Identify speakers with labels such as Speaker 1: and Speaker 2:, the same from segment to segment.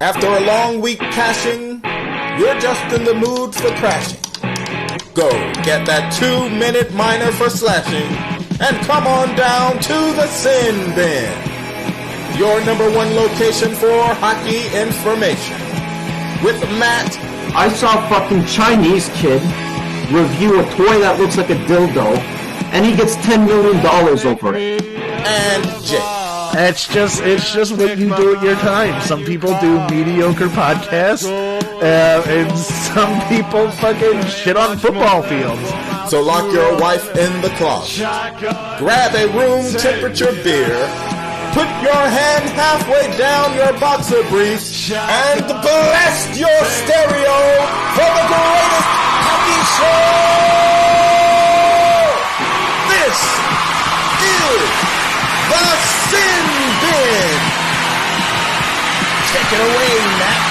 Speaker 1: After a long week cashing, you're just in the mood for crashing. Go get that 2-minute minor for slashing and come on down to the Sin Bin, your number one location for hockey information. With Matt.
Speaker 2: I saw a fucking Chinese kid review a toy that looks like a dildo, and he gets $10 million over it.
Speaker 1: And Jake.
Speaker 3: It's just what you do at your time. Some people do mediocre podcasts, and some people fucking shit on football fields.
Speaker 1: So lock your wife in the closet, grab a room temperature beer, put your hand halfway down your boxer briefs, and blast your stereo for the greatest hockey show! This is the Sin Bin! Take it away, Matt.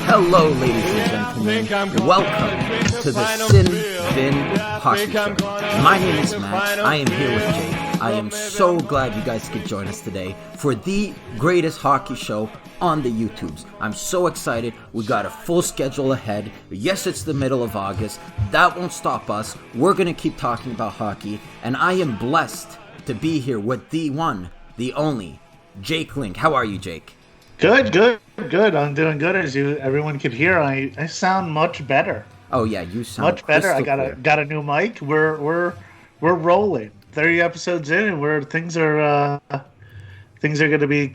Speaker 4: Hello, ladies and gentlemen. Welcome to the Sin Bin Hockey Show. My name is Matt. I am here with Jake. I am so glad you guys could join us today for the greatest hockey show on the YouTubes. I'm so excited. We got a full schedule ahead. Yes, it's the middle of August. That won't stop us. We're going to keep talking about hockey. And I am blessed to be here with the one, the only, Jake Link. How are you, Jake?
Speaker 3: Good. I'm doing good. As everyone could hear, I sound much better.
Speaker 4: Oh yeah, you sound
Speaker 3: much better. I
Speaker 4: clear.
Speaker 3: got a new mic. We're rolling. 30 episodes in, and things are going to be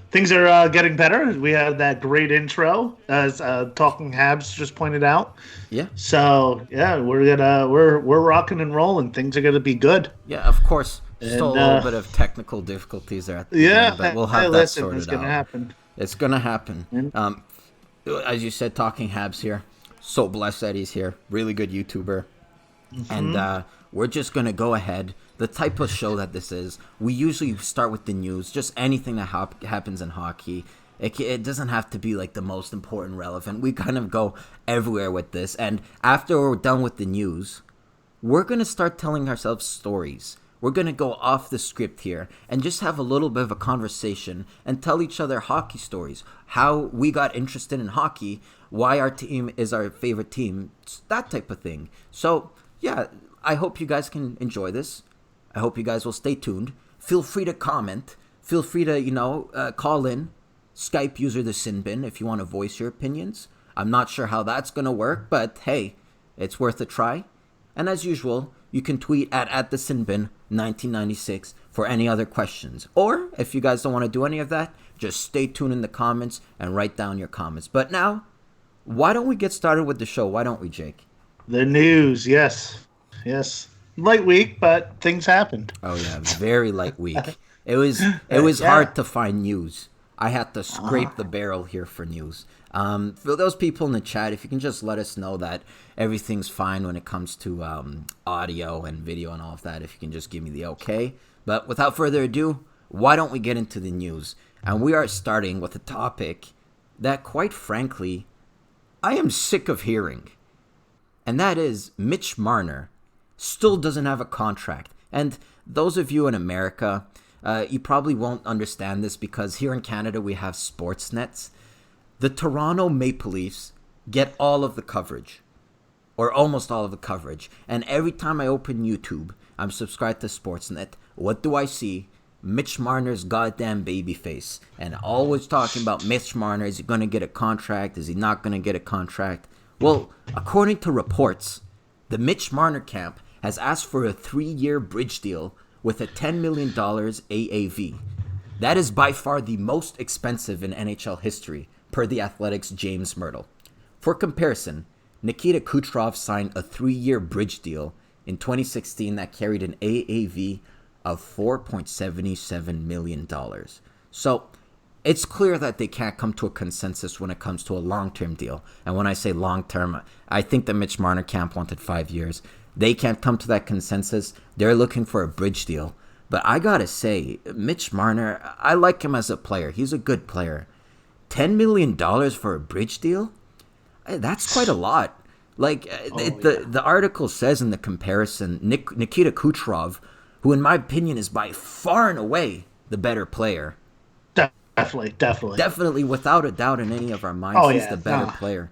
Speaker 3: things are getting better. We had that great intro, as Talking Habs just pointed out.
Speaker 4: Yeah.
Speaker 3: So yeah, we're rocking and rolling. Things are gonna be good.
Speaker 4: Yeah, of course. Still a little bit of technical difficulties there at the beginning, but we'll have that sorted out.
Speaker 3: It's gonna happen.
Speaker 4: It's gonna happen. As you said, Talking Habs here. So blessed that he's here. Really good YouTuber. Mm-hmm. And we're just gonna go ahead. The type of show that this is, we usually start with the news, just anything that happens in hockey. It doesn't have to be like the most important, relevant. We kind of go everywhere with this. And after we're done with the news, we're going to start telling ourselves stories. We're going to go off the script here and just have a little bit of a conversation and tell each other hockey stories. How we got interested in hockey, why our team is our favorite team, that type of thing. So, yeah, I hope you guys can enjoy this. I hope you guys will stay tuned. Feel free to comment. Feel free to, call in. Skype user the Sin Bin if you want to voice your opinions. I'm not sure how that's going to work, but hey, it's worth a try. And as usual, you can tweet at the Sin Bin 1996 for any other questions. Or if you guys don't want to do any of that, just stay tuned in the comments and write down your comments. But now, why don't we get started with the show? Why don't we, Jake?
Speaker 3: The news, yes. Light week, but things happened.
Speaker 4: Oh yeah, very light week. It was hard to find news. I had to scrape the barrel here for news. For those people in the chat, if you can just let us know that everything's fine when it comes to audio and video and all of that, if you can just give me the okay. But without further ado, why don't we get into the news? And we are starting with a topic that, quite frankly, I am sick of hearing. And that is Mitch Marner still doesn't have a contract. And those of you in America, you probably won't understand this because here in Canada we have Sportsnets. The Toronto Maple Leafs get all of the coverage, or almost all of the coverage. And every time I open YouTube, I'm subscribed to Sportsnet. What do I see? Mitch Marner's goddamn baby face. And always talking about Mitch Marner. Is he going to get a contract? Is he not going to get a contract? Well, according to reports, the Mitch Marner camp has asked for a 3-year bridge deal with a $10 million AAV. That is by far the most expensive in NHL history, per The Athletic's James Myrtle. For comparison, Nikita Kucherov signed a 3-year bridge deal in 2016 that carried an AAV of $4.77 million. So, it's clear that they can't come to a consensus when it comes to a long-term deal. And when I say long-term, I think the Mitch Marner camp wanted 5 years. They can't come to that consensus. They're looking for a bridge deal. But I gotta say, Mitch Marner, I like him as a player. He's a good player. $10 million for a bridge deal? That's quite a lot. Like, the article says in the comparison, Nikita Kucherov, who in my opinion is by far and away the better player.
Speaker 3: Definitely.
Speaker 4: Without a doubt in any of our minds, he's the better player.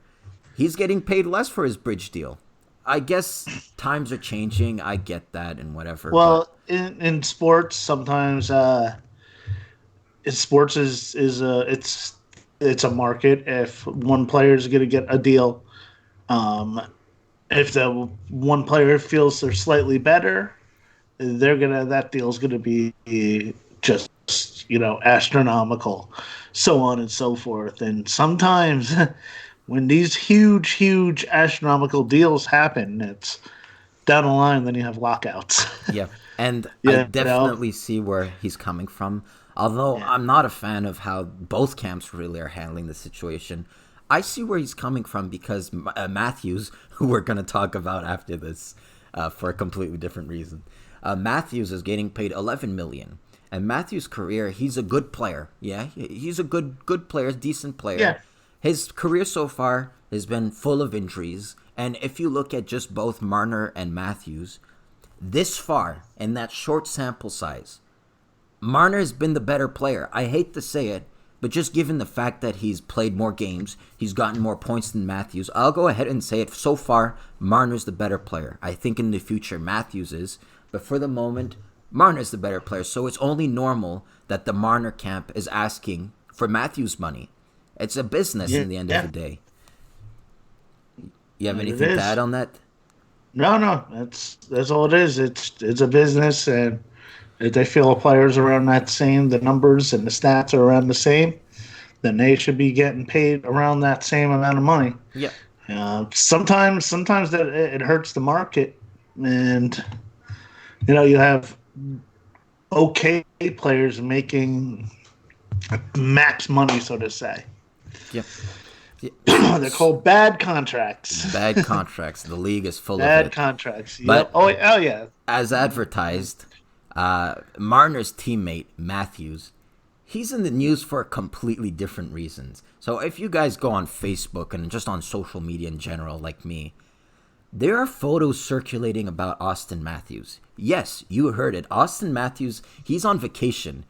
Speaker 4: He's getting paid less for his bridge deal. I guess times are changing. I get that and whatever.
Speaker 3: Well, in sports, sometimes sports is it's a market. If one player is going to get a deal, if the one player feels they're slightly better, that deal's gonna be just astronomical, so on and so forth. And sometimes when these huge astronomical deals happen, it's down the line. Then you have lockouts.
Speaker 4: Yeah, and I definitely see where he's coming from. Although I'm not a fan of how both camps really are handling the situation. I see where he's coming from because Matthews, who we're going to talk about after this for a completely different reason, Matthews is getting paid $11 million. And Matthews' career, he's a good player. Yeah, he's a good player, decent player.
Speaker 3: Yeah.
Speaker 4: His career so far has been full of injuries. And if you look at just both Marner and Matthews, this far in that short sample size, Marner has been the better player. I hate to say it, but just given the fact that he's played more games, he's gotten more points than Matthews, I'll go ahead and say it. So far, Marner's the better player. I think in the future, Matthews is. But for the moment, Marner's the better player. So it's only normal that the Marner camp is asking for Matthews' money. It's a business in the end of the day. You have anything to add on that?
Speaker 3: No. That's all it is. It's a business, and if they feel a player's around that same, the numbers and the stats are around the same, then they should be getting paid around that same amount of money.
Speaker 4: Yeah.
Speaker 3: Sometimes that it hurts the market, and you have okay players making max money, so to say.
Speaker 4: Yeah.
Speaker 3: They're called bad contracts.
Speaker 4: Bad contracts. The league is full of
Speaker 3: Bad
Speaker 4: it.
Speaker 3: contracts.
Speaker 4: But
Speaker 3: oh yeah.
Speaker 4: As advertised, Marner's teammate, Matthews, he's in the news for completely different reasons. So if you guys go on Facebook and just on social media in general, like me, there are photos circulating about Austin Matthews. Yes, you heard it. Austin Matthews, he's on vacation,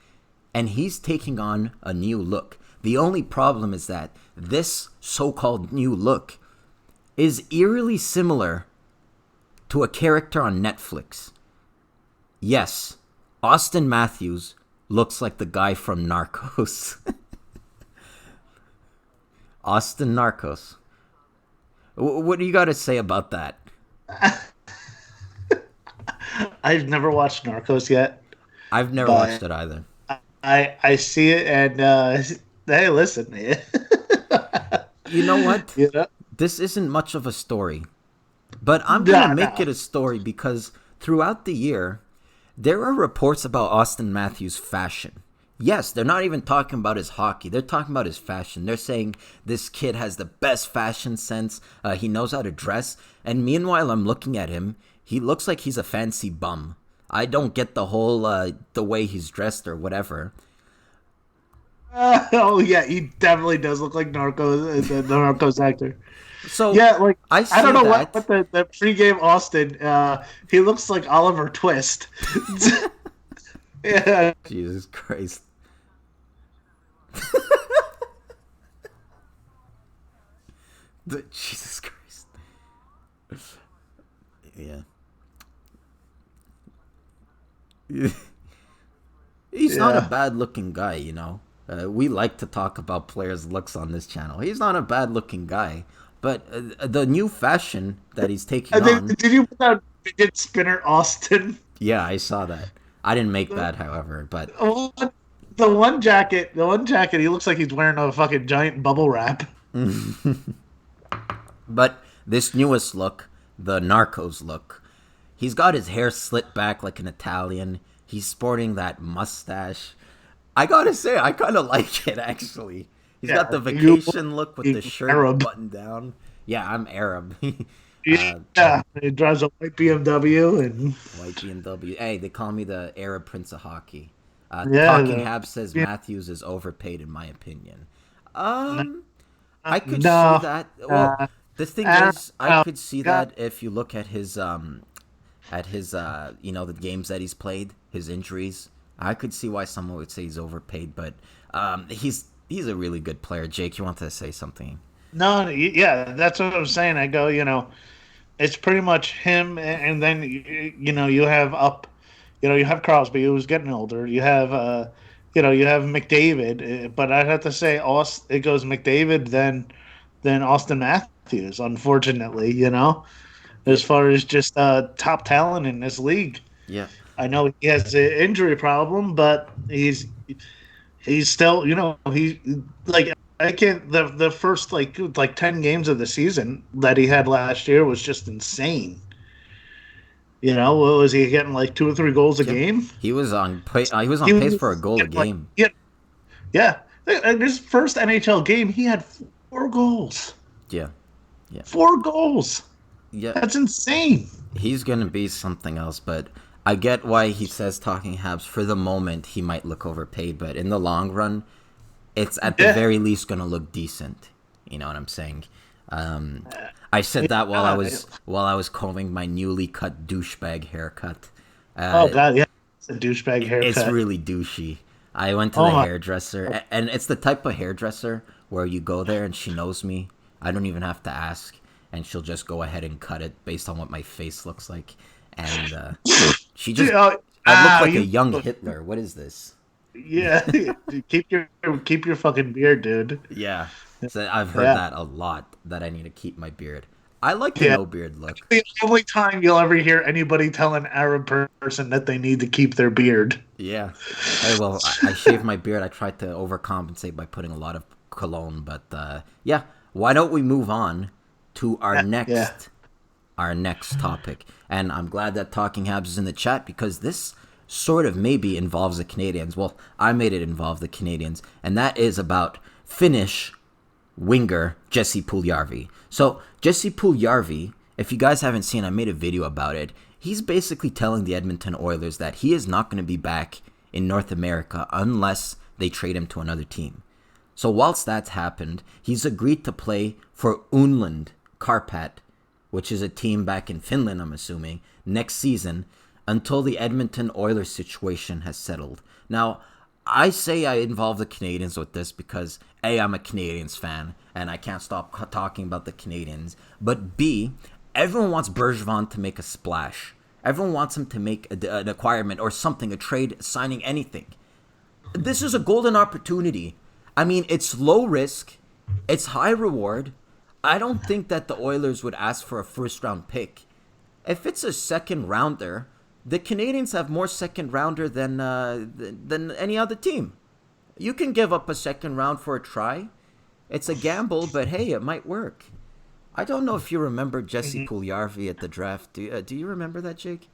Speaker 4: and he's taking on a new look. The only problem is that this so-called new look is eerily similar to a character on Netflix. Yes, Austin Matthews looks like the guy from Narcos. Austin Narcos. What do you got to say about that?
Speaker 3: I've never watched Narcos yet.
Speaker 4: I've never watched it either.
Speaker 3: I see it, and hey, listen.
Speaker 4: You know what? This isn't much of a story, but I'm going to make it a story because throughout the year, there are reports about Austin Matthews' fashion. Yes, they're not even talking about his hockey. They're talking about his fashion. They're saying this kid has the best fashion sense. He knows how to dress. And meanwhile, I'm looking at him. He looks like he's a fancy bum. I don't get the whole, the way he's dressed or whatever.
Speaker 3: Oh, yeah, he definitely does look like Narcos, the Narcos actor.
Speaker 4: So
Speaker 3: yeah, like I don't know
Speaker 4: that.
Speaker 3: what the pregame Austin. He looks like Oliver Twist. Yeah.
Speaker 4: Jesus Christ. Jesus Christ. Yeah. He's not a bad-looking guy, you know. We like to talk about players' looks on this channel. He's not a bad-looking guy, but the new fashion that he's taking on.
Speaker 3: Did you put out Fidget Spinner Austin?
Speaker 4: Yeah, I saw that. I didn't make that, however, but
Speaker 3: the one jacket, he looks like he's wearing a fucking giant bubble wrap.
Speaker 4: But this newest look, the Narcos look, he's got his hair slit back like an Italian. He's sporting that mustache. I gotta say, I kind of like it, actually. He's got the vacation look with the shirt
Speaker 3: Arab.
Speaker 4: buttoned down. Yeah, I'm Arab.
Speaker 3: Yeah, he drives a white BMW.
Speaker 4: White BMW. Hey, they call me the Arab Prince of Hockey.
Speaker 3: Yeah,
Speaker 4: Talking Hab says Matthews is overpaid, in my opinion. I could see that. Well, the thing is, I could see that if you look at his at his, the games that he's played, his injuries, I could see why someone would say he's overpaid. But he's a really good player. Jake, you want to say something?
Speaker 3: No, yeah, that's what I'm saying. I go, it's pretty much him, and then you have you have Crosby who's getting older. You have you have McDavid, but I'd have to say it goes McDavid then Austin Matthews. Unfortunately,
Speaker 4: Yeah,
Speaker 3: as far as just top talent in this league.
Speaker 4: yeah,
Speaker 3: I know he has an injury problem, but he's still he like I can't the first like 10 games of the season that he had last year was just insane. What was he getting, like 2 or 3 goals a
Speaker 4: yeah.
Speaker 3: game?
Speaker 4: He was on he was
Speaker 3: He
Speaker 4: on pace
Speaker 3: was
Speaker 4: for a goal a
Speaker 3: getting, like,
Speaker 4: game.
Speaker 3: yeah. In his first NHL game, he had 4 goals.
Speaker 4: Yeah, yeah,
Speaker 3: 4 goals.
Speaker 4: yeah.
Speaker 3: That's insane.
Speaker 4: He's gonna be something else, but I get why he says talking Habs. For the moment, he might look overpaid, but in the long run, it's at the
Speaker 3: Yeah.
Speaker 4: very least gonna look decent. You know what I'm saying? I said that while I was combing my newly cut douchebag haircut.
Speaker 3: Oh God, yeah, it's a douchebag haircut.
Speaker 4: It's really douchey. I went to
Speaker 3: Oh
Speaker 4: the
Speaker 3: my-
Speaker 4: hairdresser, and it's the type of hairdresser where you go there and she knows me. I don't even have to ask, and she'll just go ahead and cut it based on what my face looks like. And she just, I look like a young Hitler. What is this?
Speaker 3: Yeah, keep your fucking beard, dude.
Speaker 4: Yeah, so I've heard
Speaker 3: Yeah.
Speaker 4: that a lot, that I need to keep my beard. I like the
Speaker 3: Yeah.
Speaker 4: no beard look.
Speaker 3: The only time you'll ever hear anybody tell an Arab person that they need to keep their beard.
Speaker 4: Yeah. Hey, well, I shaved my beard. I tried to overcompensate by putting a lot of cologne, but yeah. Why don't we move on to our next topic? And I'm glad that Talking Habs is in the chat, because this sort of maybe involves the Canadians. Well, I made it involve the Canadians, and that is about Finnish winger Jesse Puljarvi. So Jesse Puljarvi, if you guys haven't seen, I made a video about it. He's basically telling the Edmonton Oilers that he is not going to be back in North America unless they trade him to another team. So whilst that's happened, he's agreed to play for Unland Karpat, which is a team back in Finland, I'm assuming, next season, until the Edmonton Oilers situation has settled. Now, I say I involve the Canadians with this because A, I'm a Canadians fan, and I can't stop talking about the Canadians. But B, everyone wants Bergevin to make a splash. Everyone wants him to make an acquirement or something, a trade, signing anything. This is a golden opportunity. I mean, it's low risk, it's high reward. I don't think that the Oilers would ask for a first-round pick. If it's a second-rounder, the Canadians have more second-rounder than any other team. You can give up a second round for a try. It's a gamble, but hey, it might work. I don't know if you remember Jesse Puljarvi at the draft. Do you remember that, Jake?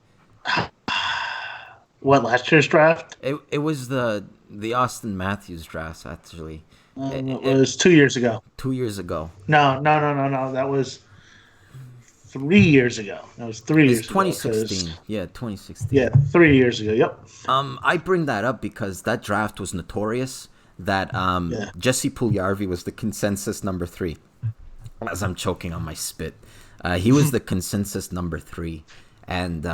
Speaker 3: What, last year's draft?
Speaker 4: It was the Austin Matthews draft, actually.
Speaker 3: It was 2 years ago.
Speaker 4: 2 years ago.
Speaker 3: No. That was 3 years ago. That was 3 years
Speaker 4: It's
Speaker 3: ago.
Speaker 4: 2016. Yeah, 2016.
Speaker 3: Yeah, 3 years ago. Yep.
Speaker 4: I bring that up because that draft was notorious. That Jesse Puljarvi was the consensus number 3. As I'm choking on my spit, he was the consensus number 3, and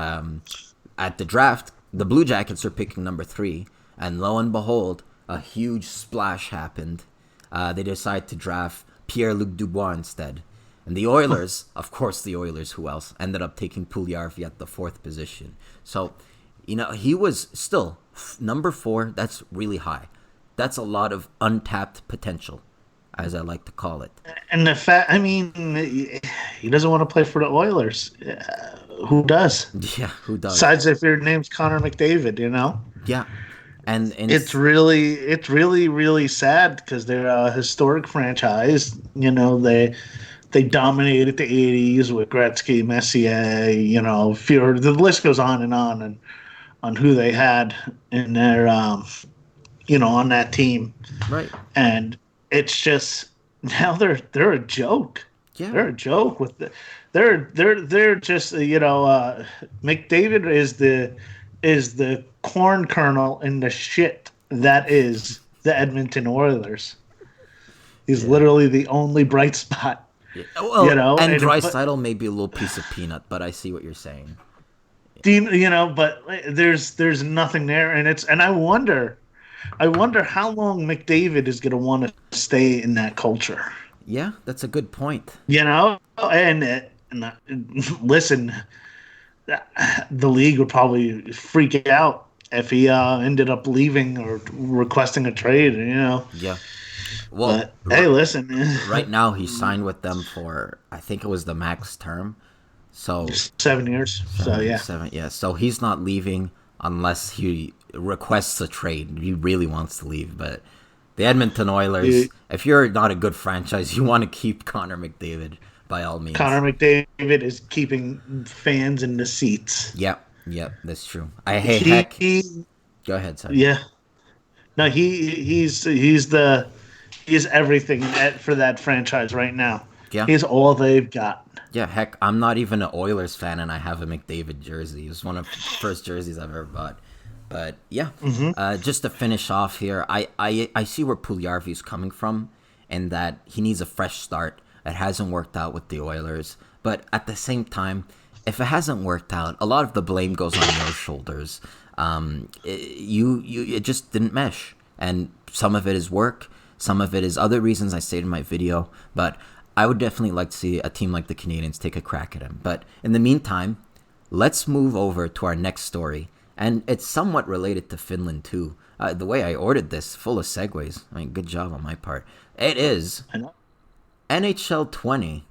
Speaker 4: at the draft, the Blue Jackets are picking number 3, and lo and behold, a huge splash happened. They decided to draft Pierre-Luc Dubois instead. And the Oilers, of course the Oilers, who else, ended up taking Puljarvi at the 4th position. So, he was still number 4. That's really high. That's a lot of untapped potential, as I like to call it.
Speaker 3: And the fact, I mean, he doesn't want to play for the Oilers. Who does?
Speaker 4: Yeah, who does?
Speaker 3: Besides if your name's Connor McDavid,
Speaker 4: Yeah. And
Speaker 3: it's really sad because they're a historic franchise. They dominated the 80s with Gretzky, Messier, Fuhrer. The list goes on and on who they had in their, on that team.
Speaker 4: Right.
Speaker 3: And it's just now they're a joke.
Speaker 4: Yeah.
Speaker 3: They're a joke with they're just McDavid is the corn kernel in the shit that is the Edmonton Oilers. He's literally the only bright spot.
Speaker 4: Yeah. Well, and
Speaker 3: and
Speaker 4: Draisaitl may be a little piece of peanut, but I see what you're saying.
Speaker 3: But there's nothing there, and I wonder how long McDavid is going to want to stay in that culture.
Speaker 4: Yeah, that's a good point.
Speaker 3: And listen, the league would probably freak out if he ended up leaving or requesting a trade.
Speaker 4: Yeah. Well,
Speaker 3: But hey, listen,
Speaker 4: right now he signed with them for, I think it was the max term. So
Speaker 3: 7 years. So yeah,
Speaker 4: 7, yeah. So he's not leaving unless he requests a trade. He really wants to leave, but the Edmonton Oilers, if you're not a good franchise, you want to keep Connor McDavid by all means.
Speaker 3: Connor McDavid is keeping fans in the seats.
Speaker 4: Yep, that's true. Go ahead, sorry.
Speaker 3: Yeah. No, he's everything for that franchise right now.
Speaker 4: Yeah.
Speaker 3: He's all they've got.
Speaker 4: Yeah, heck, I'm not even an Oilers fan, and I have a McDavid jersey. It was one of the first jerseys I've ever bought. But yeah, just to finish off here, I see where Puljujarvi's coming from, and that he needs a fresh start. It hasn't worked out with the Oilers, but at the same time, if it hasn't worked out, a lot of the blame goes on your shoulders. It just didn't mesh, and some of it is work, some of it is other reasons I stated in my video, but I would definitely like to see a team like the Canadiens take a crack at him. But in the meantime, let's move over to our next story, and it's somewhat related to Finland too. The way I ordered this, full of segues. I mean, good job on my part. It is NHL 20.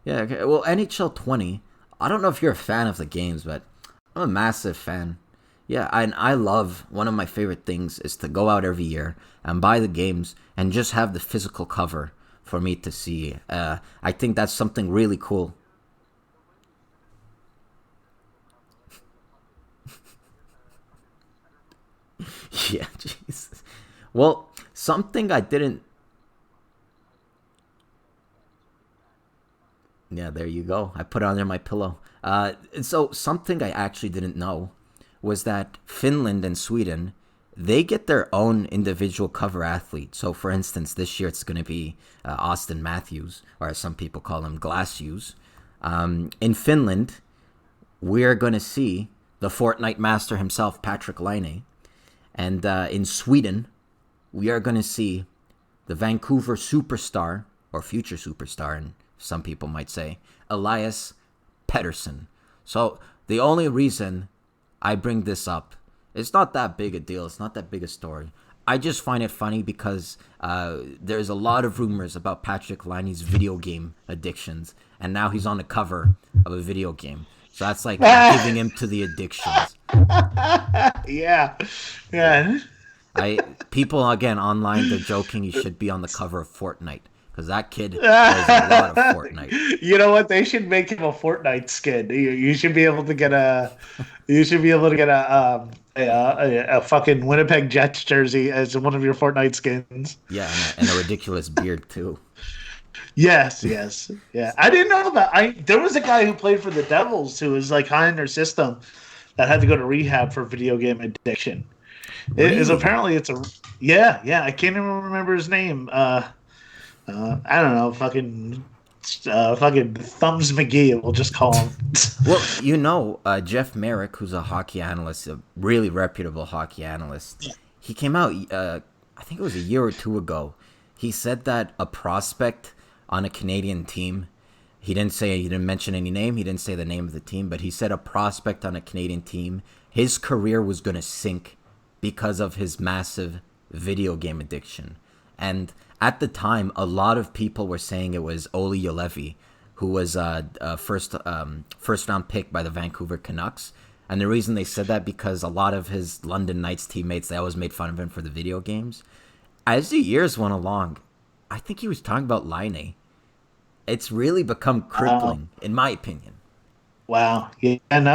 Speaker 4: Yeah, okay. Well, NHL 20, I don't know if you're a fan of the games, but I'm a massive fan. Yeah, and I love, one of my favorite things is to go out every year and buy the games and just have the physical cover for me to see. I think that's something really cool. Yeah, Jesus. Well, something I didn't... Yeah, there you go. I put it under my pillow. So something I actually didn't know was that Finland and Sweden, they get their own individual cover athlete. So for instance, this year it's going to be Austin Matthews, or as some people call him, Glacius. In Finland, we're going to see the Fortnite master himself, Patrick Laine. And in Sweden, we are going to see the Vancouver superstar, or future superstar, and some people might say, Elias Pettersson. So the only reason I bring this up, it's not that big a deal. It's not that big a story. I just find it funny because there's a lot of rumors about Patrick Laine's video game addictions, and now he's on the cover of a video game. So that's like giving him to the addictions.
Speaker 3: Yeah.
Speaker 4: People again online, they're joking he should be on the cover of Fortnite. Because that kid plays a lot of Fortnite.
Speaker 3: You know what? They should make him a Fortnite skin. You should be able to get a. You should be able to get a fucking Winnipeg Jets jersey as one of your Fortnite skins.
Speaker 4: Yeah, and a ridiculous beard too.
Speaker 3: Yes. Yeah, I didn't know that. There was a guy who played for the Devils who was like high in their system that had to go to rehab for video game addiction. Really? It is apparently it's a. Yeah. I can't even remember his name. I don't know, fucking Thumbs McGee, we'll just call him.
Speaker 4: Well, Jeff Merrick, who's a hockey analyst, a really reputable hockey analyst, he came out, I think it was a year or two ago. He said that a prospect on a Canadian team, he didn't mention any name, he didn't say the name of the team, but he said a prospect on a Canadian team, his career was going to sink because of his massive video game addiction. And at the time, a lot of people were saying it was Olli Juolevi, who was a first round pick by the Vancouver Canucks. And the reason they said that because a lot of his London Knights teammates, they always made fun of him for the video games. As the years went along, I think he was talking about Laine. It's really become crippling, in my opinion.
Speaker 3: Wow. Yeah, and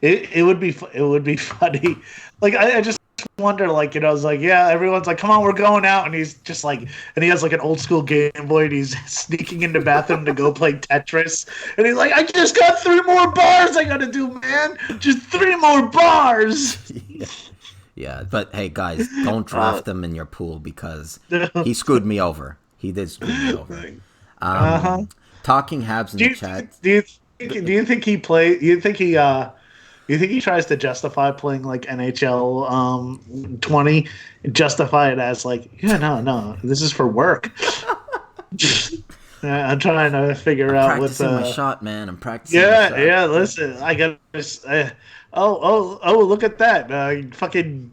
Speaker 3: it would be funny. Like I just wonder, like, I was like, yeah, everyone's like, come on, we're going out, and he's just like, and he has like an old school Game Boy, and he's sneaking in the bathroom to go play Tetris, and he's like, I just got 3 more bars I gotta do, man, just 3 more bars.
Speaker 4: Yeah, but hey, guys, don't draft him in your pool because he screwed me over. He did screw me over. Talking Habs in the chat.
Speaker 3: Do you you think he play? You think he tries to justify playing like NHL 20, justify it as like, yeah, no, this is for work. I'm trying to figure out what
Speaker 4: practicing my shot, man. I'm practicing my shot.
Speaker 3: Yeah. Listen, I got this. Look at that! Fucking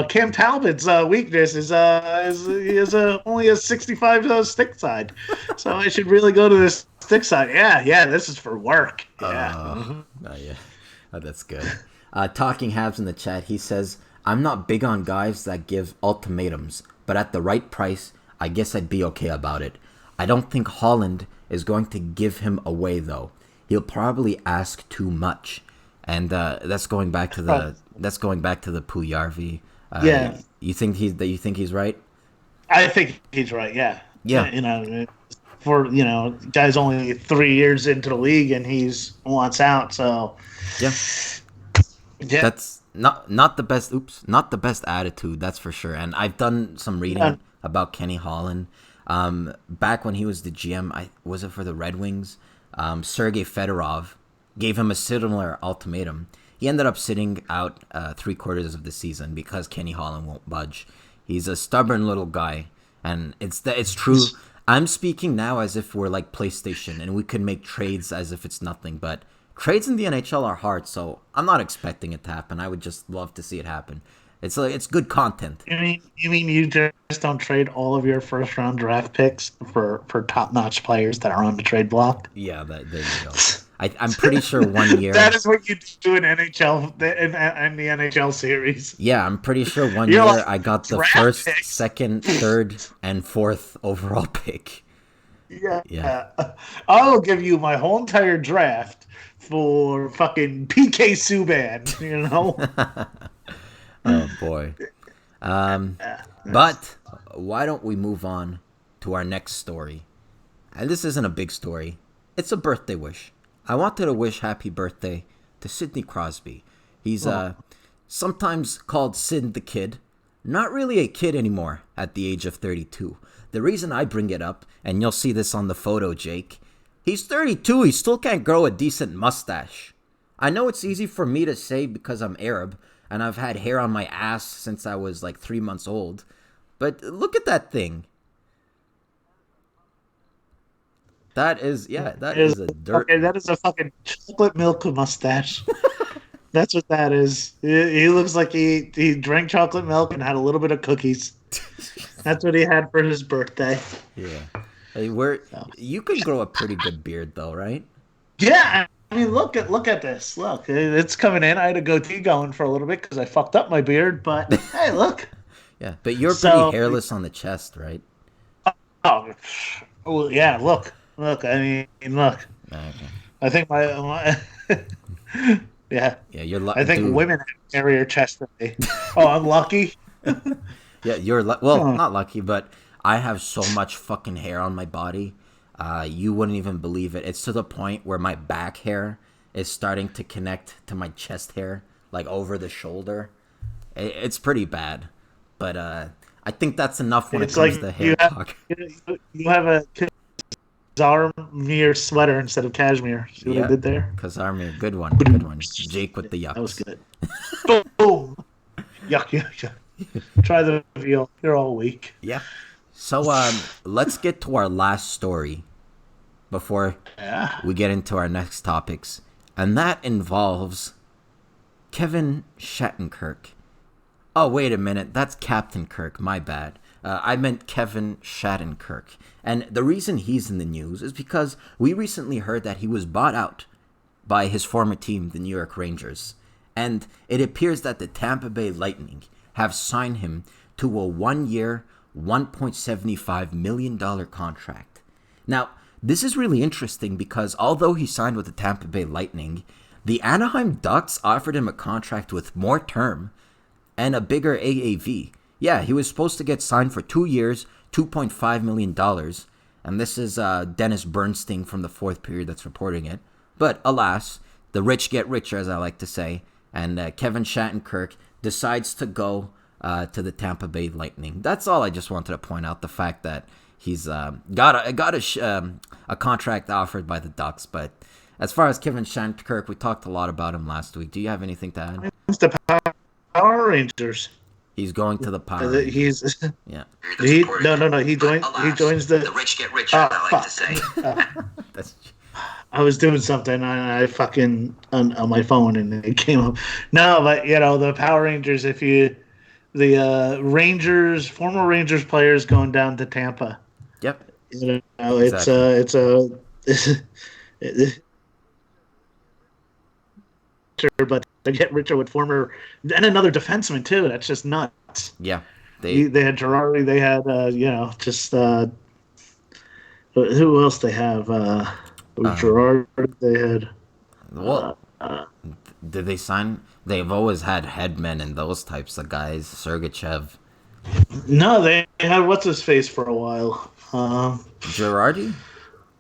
Speaker 3: Cam Talbot's weakness is he has only a 65 stick side, so I should really go to this stick side. Yeah, this is for work. Yeah,
Speaker 4: Yeah. Oh, that's good. Talking Habs in the chat, he says, "I'm not big on guys that give ultimatums, but at the right price, I guess I'd be okay about it. I don't think Holland is going to give him away though. He'll probably ask too much." And that's going back to the Puljujarvi.
Speaker 3: Yeah.
Speaker 4: You think he's right?
Speaker 3: I think he's right. Yeah.
Speaker 4: Yeah.
Speaker 3: Guy's only 3 years into the league and he's wants out. So
Speaker 4: yeah. That's not the best. Not the best attitude. That's for sure. And I've done some reading about Kenny Holland. Back when he was the GM, was it for the Red Wings? Sergei Fedorov gave him a similar ultimatum. He ended up sitting out 3/4 of the season because Kenny Holland won't budge. He's a stubborn little guy, and it's true. I'm speaking now as if we're like PlayStation and we could make trades as if it's nothing, but trades in the NHL are hard, so I'm not expecting it to happen. I would just love to see it happen. It's good content.
Speaker 3: You mean you just don't trade all of your first round draft picks for top notch players that are on the trade block?
Speaker 4: Yeah, there you go. I'm pretty sure 1 year.
Speaker 3: That is what you do in NHL in the NHL series.
Speaker 4: Yeah, I'm pretty sure one year I got the first, picks. Second, third, and fourth overall pick.
Speaker 3: Yeah. I'll give you my whole entire draft for fucking PK Subban. You know.
Speaker 4: Oh boy. But why don't we move on to our next story? And this isn't a big story. It's a birthday wish. I wanted to wish happy birthday to Sidney Crosby. He's sometimes called Sid the Kid. Not really a kid anymore at the age of 32. The reason I bring it up, and you'll see this on the photo, Jake, he's 32. He still can't grow a decent mustache. I know it's easy for me to say because I'm Arab, and I've had hair on my ass since I was like 3 months old. But look at that thing. That is a dirt.
Speaker 3: Okay, that is a fucking chocolate milk mustache. That's what that is. He looks like he drank chocolate milk and had a little bit of cookies. That's what he had for his birthday.
Speaker 4: Yeah. Hey, you could grow a pretty good beard though, right?
Speaker 3: Yeah. I mean, look at this. Look, it's coming in. I had a goatee going for a little bit because I fucked up my beard, but hey, look.
Speaker 4: Yeah, but you're pretty hairless on the chest, right?
Speaker 3: Oh, well, yeah. Look. I mean, look.
Speaker 4: Okay.
Speaker 3: I think my yeah.
Speaker 4: Yeah, you're lucky.
Speaker 3: I think women have hairier chest than me. Oh, I'm lucky.
Speaker 4: Yeah, you're not lucky, but I have so much fucking hair on my body. You wouldn't even believe it. It's to the point where my back hair is starting to connect to my chest hair, like over the shoulder. It's pretty bad, but I think that's enough when it comes to hair talk.
Speaker 3: You have a Kazarmir sweater instead of cashmere. See what I did there?
Speaker 4: Kazarmir, good one, good one. Jake with the yucks.
Speaker 3: That was good. Boom. Yuck. Try the veal. You're all weak.
Speaker 4: Yeah. So let's get to our last story before we get into our next topics, and that involves Kevin Shattenkirk. Oh, wait a minute. That's Captain Kirk. My bad. I meant Kevin Shattenkirk. And the reason he's in the news is because we recently heard that he was bought out by his former team, the New York Rangers. And it appears that the Tampa Bay Lightning have signed him to a 1-year, $1.75 million contract. Now, this is really interesting because although he signed with the Tampa Bay Lightning, the Anaheim Ducks offered him a contract with more term and a bigger AAV. Yeah, he was supposed to get signed for 2 years, $2.5 million. And this is Dennis Bernstein from the Fourth Period that's reporting it. But alas, the rich get richer, as I like to say. And Kevin Shattenkirk decides to go to the Tampa Bay Lightning. That's all I just wanted to point out, the fact that he's got a contract offered by the Ducks. But as far as Kevin Shattenkirk, we talked a lot about him last week. Do you have anything to add?
Speaker 3: It's the Power Rangers.
Speaker 4: He's going to the Power Rangers.
Speaker 3: He's
Speaker 4: Yeah.
Speaker 3: no. He joins the
Speaker 5: rich get richer. I like to say.
Speaker 4: That's
Speaker 3: I was doing something and I fucking on my phone and it came up. No, but the Power Rangers. Rangers, former Rangers players going down to Tampa.
Speaker 4: Yep.
Speaker 3: It's but they get richer with former and another defenseman too. That's just nuts.
Speaker 4: Yeah.
Speaker 3: They had Girardi. They had who else they have? Girardi. They had.
Speaker 4: Well, did they sign? They've always had headmen and those types of guys. Sergachev.
Speaker 3: No, they had what's his face for a while.
Speaker 4: Girardi.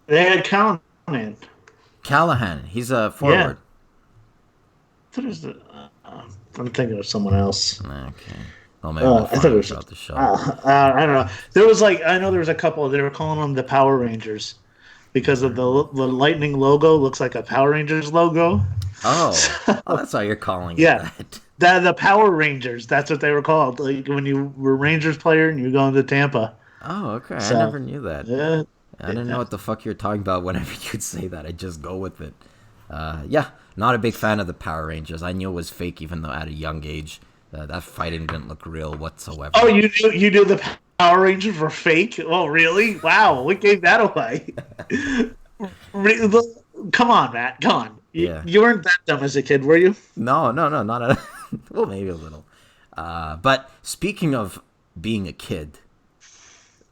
Speaker 3: They had Callahan.
Speaker 4: Callahan. He's a forward.
Speaker 3: Yeah. I'm thinking of someone else.
Speaker 4: Okay. Well, maybe we'll find out throughout the show.
Speaker 3: I don't know. I know there was a couple. They were calling them the Power Rangers because of the lightning logo looks like a Power Rangers logo.
Speaker 4: Oh, that's how you're calling it.
Speaker 3: Yeah, the Power Rangers. That's what they were called. Like when you were Rangers player and you were going to Tampa.
Speaker 4: Oh, okay. I never knew that.
Speaker 3: Yeah.
Speaker 4: I didn't know what the fuck you're talking about whenever you'd say that. I just go with it. Yeah, not a big fan of the Power Rangers. I knew it was fake even though at a young age. That fighting didn't look real whatsoever.
Speaker 3: Oh, you knew the Power Rangers were fake? Oh, really? Wow, what gave that away? Come on, Matt. Come on. You weren't that dumb as a kid, were you?
Speaker 4: No, not at all. Well, maybe a little. But speaking of being a kid,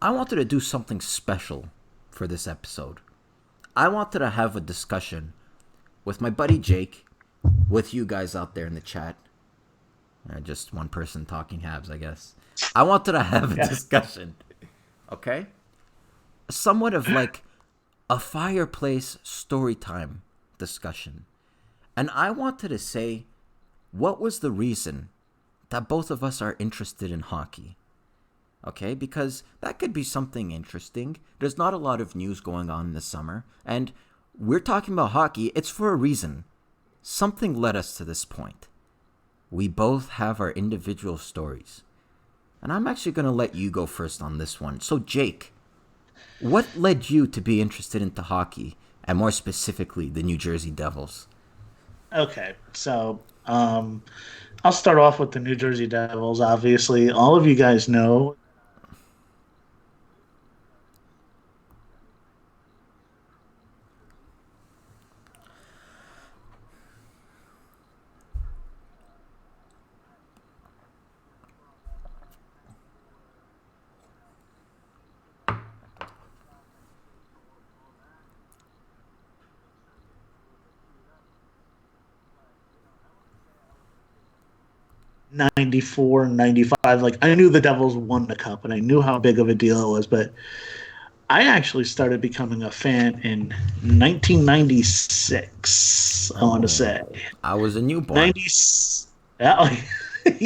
Speaker 4: I wanted to do something special for this episode. I wanted to have a discussion with my buddy Jake, with you guys out there in the chat. Just one person talking halves, I guess. I wanted to have a discussion, okay? Somewhat of like a fireplace story time discussion. And I wanted to say, what was the reason that both of us are interested in hockey? Okay, because that could be something interesting. There's not a lot of news going on this summer, and we're talking about hockey. It's for a reason. Something led us to this point. We both have our individual stories. And I'm actually going to let you go first on this one. So, Jake, what led you to be interested into hockey, and more specifically, the New Jersey Devils?
Speaker 3: Okay, so I'll start off with the New Jersey Devils. Obviously, all of you guys know. '94, '95, like I knew the Devils won the cup and I knew how big of a deal it was, but I actually started becoming a fan in 1996. I want to say
Speaker 4: I was a newborn.
Speaker 3: 90. Yeah.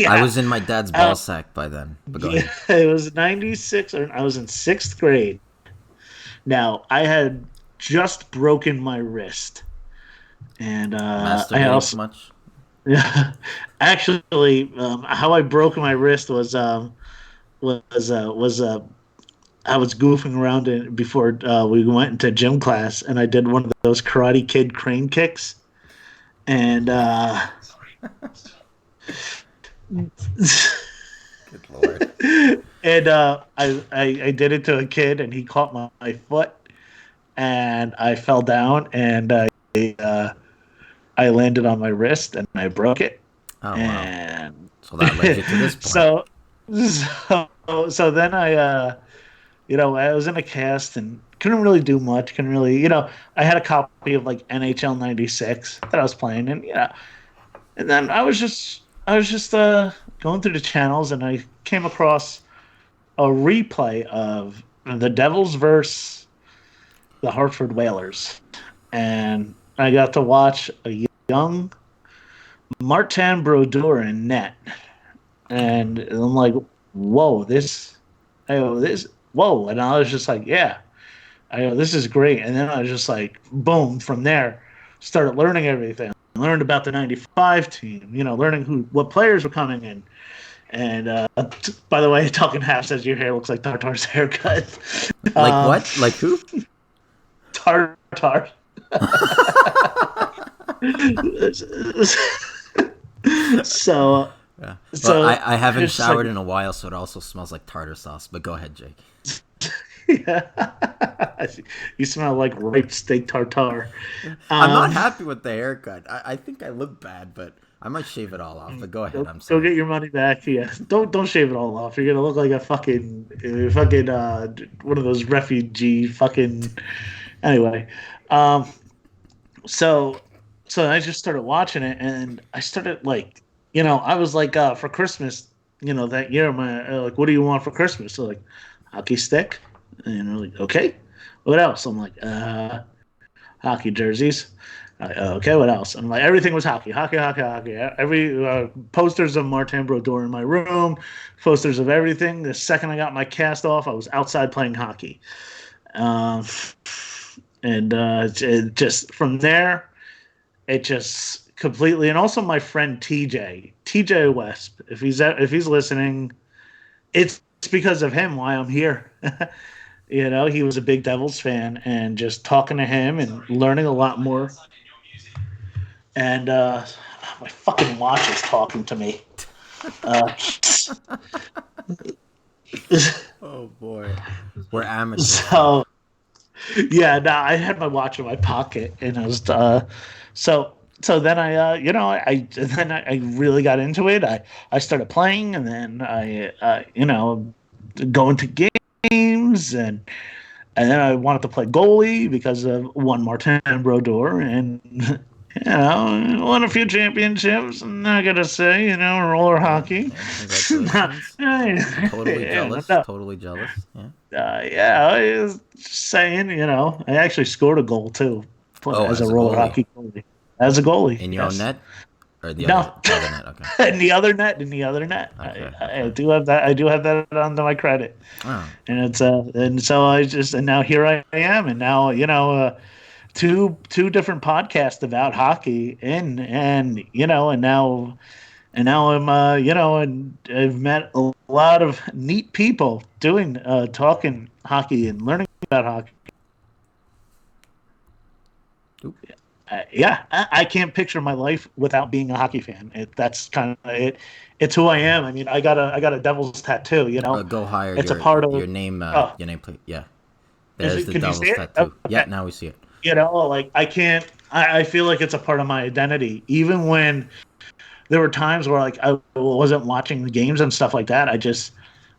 Speaker 4: I was in my dad's ball sack by then. But go ahead.
Speaker 3: It was 96, or I was in 6th grade. Now I had just broken my wrist, and I also
Speaker 4: much.
Speaker 3: Yeah, actually, how I broke my wrist was I was goofing around before we went into gym class, and I did one of those Karate Kid crane kicks, and
Speaker 4: Good Lord.
Speaker 3: and I did it to a kid, and he caught my foot, and I fell down, and I landed on my wrist and I broke it.
Speaker 4: Oh,
Speaker 3: and
Speaker 4: wow. So that led you to this point.
Speaker 3: So then I was in a cast and couldn't really do much. Couldn't really, I had a copy of like NHL '96 that I was playing, and and then I was just going through the channels, and I came across a replay of the Devils versus the Hartford Whalers, and I got to watch a young Martin Brodeur in net, and I'm like, "Whoa, this whoa. And I was just like, yeah, I go, this is great. And then I was just like, boom, from there, started learning everything. Learned about the 95 team, learning what players were coming in. And by the way, Talking Half says your hair looks like Tartar's haircut.
Speaker 4: Like what? Like who?
Speaker 3: Tartar. so
Speaker 4: Yeah.
Speaker 3: so
Speaker 4: Well, I haven't
Speaker 3: it's
Speaker 4: showered
Speaker 3: like,
Speaker 4: in a while, so it also smells like tartar sauce. But go ahead, Jake.
Speaker 3: yeah. You smell like ripe steak tartare.
Speaker 4: I'm not
Speaker 3: Um,
Speaker 4: happy with the haircut. I think I look bad, but I might shave it all off. But go ahead. I'm
Speaker 3: go
Speaker 4: sorry.
Speaker 3: get your money back. Yeah, don't shave it all off. You're gonna look like a fucking one of those refugee fucking. Anyway, um, so so I just started watching it, and I started like, I was like, for Christmas, that year, my like, what do you want for Christmas? So like, hockey stick, and like, okay, what else? I'm like, hockey jerseys. Okay, what else? And like everything was hockey, hockey, hockey, hockey. Every posters of Martin Brodeur in my room, posters of everything. The second I got my cast off, I was outside playing hockey. Um, and it just from there, it just completely. And also my friend TJ West, if he's listening, it's because of him why I'm here. He was a big Devils fan, and just talking to him and learning a lot more. And my fucking watch is talking to me. Uh,
Speaker 4: Oh boy, we're amateurs here.
Speaker 3: so yeah, no, I had my watch in my pocket, and I was so so then I really got into it. I started playing, and then I going to games, and then I wanted to play goalie because of one Martin Brodeur, and won a few championships. I'm not gonna say, roller
Speaker 4: Yeah,
Speaker 3: hockey.
Speaker 4: yeah.
Speaker 3: No,
Speaker 4: Congratulations. Totally jealous.
Speaker 3: no.
Speaker 4: Totally jealous. Yeah.
Speaker 3: Yeah, I was just saying, I actually scored a goal too,
Speaker 4: Oh,
Speaker 3: as a
Speaker 4: as a
Speaker 3: roller
Speaker 4: goalie
Speaker 3: hockey goalie. As a goalie,
Speaker 4: in your own
Speaker 3: yes.
Speaker 4: net or
Speaker 3: No,
Speaker 4: the other net. Okay.
Speaker 3: in the other net, in the other net.
Speaker 4: Okay.
Speaker 3: I
Speaker 4: Okay.
Speaker 3: do have that. I do have that under my credit,
Speaker 4: Oh.
Speaker 3: and and so and now here I am, and now two different podcasts about hockey, and and now I'm and I've met a lot of neat people doing talking hockey and learning about hockey.
Speaker 4: Oop.
Speaker 3: Yeah, I can't picture my life without being a hockey fan. That's kind of it. It's who I am. I mean, I got a Devil's tattoo.
Speaker 4: Go higher.
Speaker 3: It's a part of. Oh,
Speaker 4: Your name plate. Yeah.
Speaker 3: is
Speaker 4: There's
Speaker 3: it?
Speaker 4: the
Speaker 3: Can you see
Speaker 4: devil's
Speaker 3: it?
Speaker 4: tattoo. Yeah.
Speaker 3: Okay.
Speaker 4: Now we see it.
Speaker 3: Like I can't. I feel like it's a part of my identity. Even when there were times where like I wasn't watching the games and stuff like that.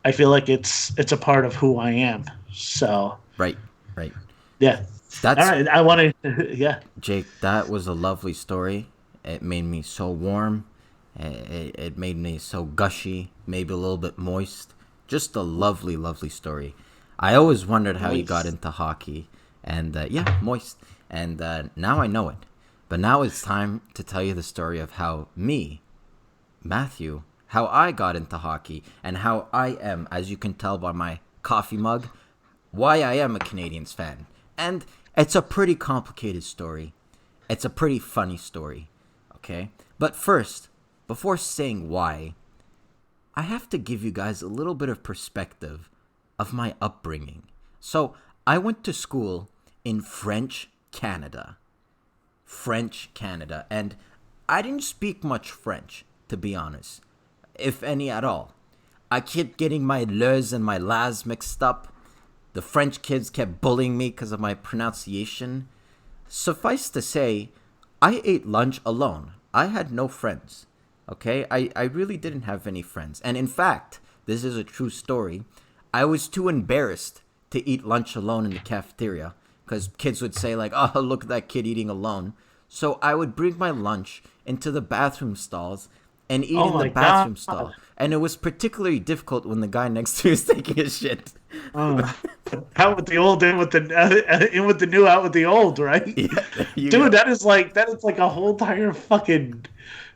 Speaker 3: I feel like it's a part of who I am. So
Speaker 4: Right. Right.
Speaker 3: yeah. All
Speaker 4: That's
Speaker 3: right. I want to. Yeah.
Speaker 4: Jake. That was a lovely story. It made me so warm. It made me so gushy. Maybe a little bit moist. Just a lovely, lovely story. I always wondered how you got
Speaker 3: Nice.
Speaker 4: into hockey. And yeah, moist. And now I know it. But now it's time to tell you the story of how me, Matthew, how I got into hockey and how I am, as you can tell by my coffee mug, why I am a Canadians fan. And it's a pretty complicated story. It's a pretty funny story. Okay? But first, before saying why, I have to give you guys a little bit of perspective of my upbringing. So, I went to school in French Canada. French Canada. And I didn't speak much French, to be honest, if any at all. I kept getting my le's and my las mixed up. The French kids kept bullying me because of my pronunciation. Suffice to say, I ate lunch alone. I had no friends. Okay? I really didn't have any friends. And in fact, this is a true story. I was too embarrassed to eat lunch alone in the cafeteria because kids would say like, oh, look at that kid eating alone. So I would bring my lunch into the bathroom stalls and eat
Speaker 3: Oh
Speaker 4: in the
Speaker 3: my
Speaker 4: bathroom
Speaker 3: god.
Speaker 4: stall. And it was particularly difficult when the guy next to me was taking a shit.
Speaker 3: Uh, out with the old, in with the new, out with the old, right?
Speaker 4: Yeah, there you
Speaker 3: Dude,
Speaker 4: go.
Speaker 3: that is like a whole entire fucking.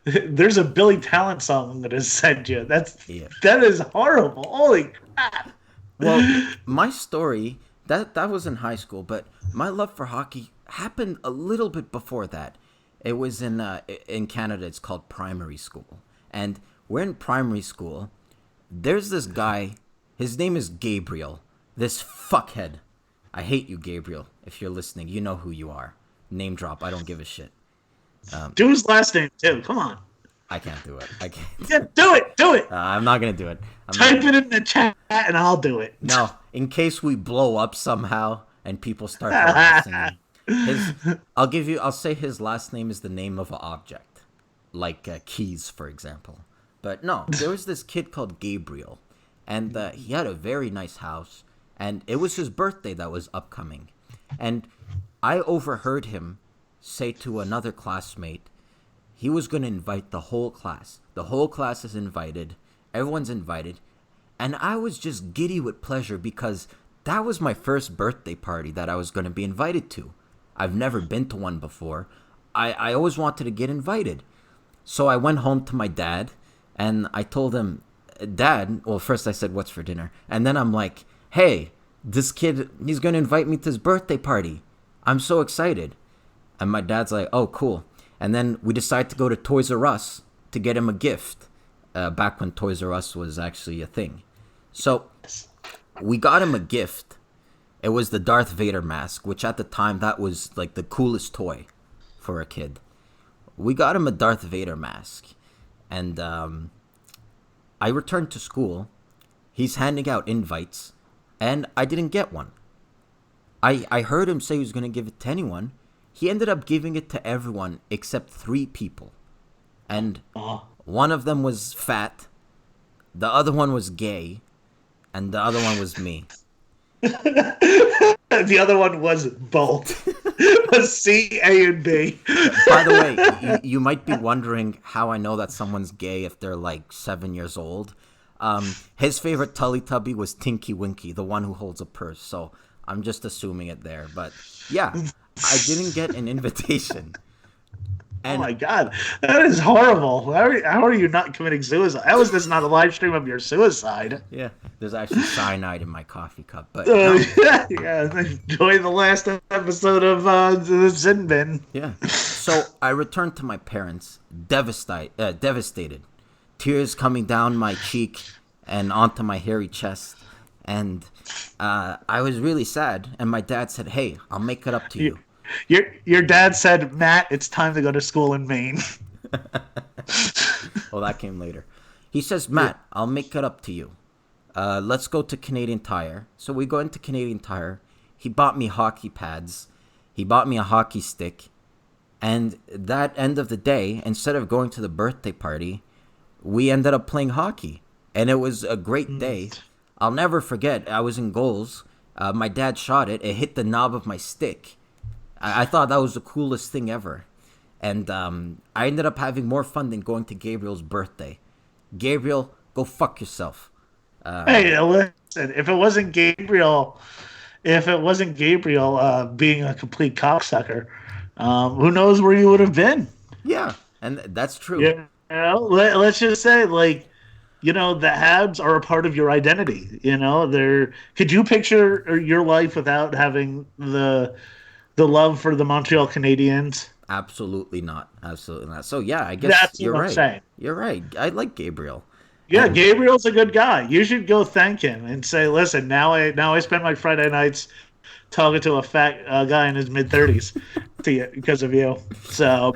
Speaker 3: There's a Billy Talent song I'm gonna send you.
Speaker 4: Yeah.
Speaker 3: That is horrible. Holy crap!
Speaker 4: Well, my story that was in high school, but my love for hockey happened a little bit before that. It was in Canada. It's called primary school, and we're in primary school. There's this guy. His name is Gabriel. This fuckhead. I hate you, Gabriel. If you're listening, you know who you are. Name drop. I don't give a shit.
Speaker 3: Do his last name too. Come on.
Speaker 4: I can't do it. I can't.
Speaker 3: Yeah, do it. Do it.
Speaker 4: I'm not gonna do it.
Speaker 3: Type it in the chat and I'll do it.
Speaker 4: No, in case we blow up somehow and people start harassing him. I'll say his last name is the name of an object, like keys, for example. But no, there was this kid called Gabriel, and he had a very nice house, and it was his birthday that was upcoming, and I overheard him say to another classmate, he was going to invite the whole class. The whole class is invited. Everyone's invited. And I was just giddy with pleasure because that was my first birthday party that I was going to be invited to. I've never been to one before. I always wanted to get invited. So I went home to my dad and I told him, Dad, well, first I said, what's for dinner? And then I'm like, hey, this kid, he's going to invite me to his birthday party. I'm so excited. And my dad's like, oh, cool. And then we decided to go to Toys R Us to get him a gift, back when Toys R Us was actually a thing. So we got him a gift. It was the Darth Vader mask, which at the time, that was like the coolest toy for a kid. We got him a Darth Vader mask. And I returned to school. He's handing out invites, and I didn't get one. I heard him say he was going to give it to anyone. He ended up giving it to everyone except 3 people. And one of them was fat, the other one was gay, and the other one was me.
Speaker 3: The other one was both. Was C, A, and B.
Speaker 4: By the way, you might be wondering how I know that someone's gay if they're like 7 years old. His favorite Teletubby was Tinky Winky, the one who holds a purse. So I'm just assuming it there. But yeah, I didn't get an invitation. And
Speaker 3: oh my god, that is horrible. How are you not committing suicide? How is this not a live stream of your suicide?
Speaker 4: Yeah, there's actually cyanide in my coffee cup. But
Speaker 3: yeah, enjoy the last episode of the Sin Bin.
Speaker 4: Yeah. So I returned to my parents, devastated, tears coming down my cheek and onto my hairy chest, and I was really sad. And my dad said, "Hey, I'll make it up to you."
Speaker 3: Your dad said, Matt, it's time to go to school in Maine.
Speaker 4: Well, that came later. He says, Matt, I'll make it up to you. Let's go to Canadian Tire. So we go into Canadian Tire. He bought me hockey pads. He bought me a hockey stick. And that end of the day, instead of going to the birthday party, we ended up playing hockey. And it was a great day. I'll never forget. I was in goals. My dad shot it. It hit the knob of my stick. I thought that was the coolest thing ever. And I ended up having more fun than going to Gabriel's birthday. Gabriel, go fuck yourself.
Speaker 3: Hey, listen, if it wasn't Gabriel being a complete cocksucker, who knows where you would have been?
Speaker 4: Yeah, and that's true.
Speaker 3: You know, let's just say, like, you know, the Habs are a part of your identity. You know, could you picture your life without having the love for the Montreal Canadiens?
Speaker 4: Absolutely not. Absolutely not. So yeah, I guess
Speaker 3: that's
Speaker 4: you're
Speaker 3: what
Speaker 4: right.
Speaker 3: I'm saying.
Speaker 4: You're right. I like Gabriel.
Speaker 3: Yeah, Gabriel's a good guy. You should go thank him and say, "Listen, now I spend my Friday nights talking to a fat guy in his mid-30s because of you." So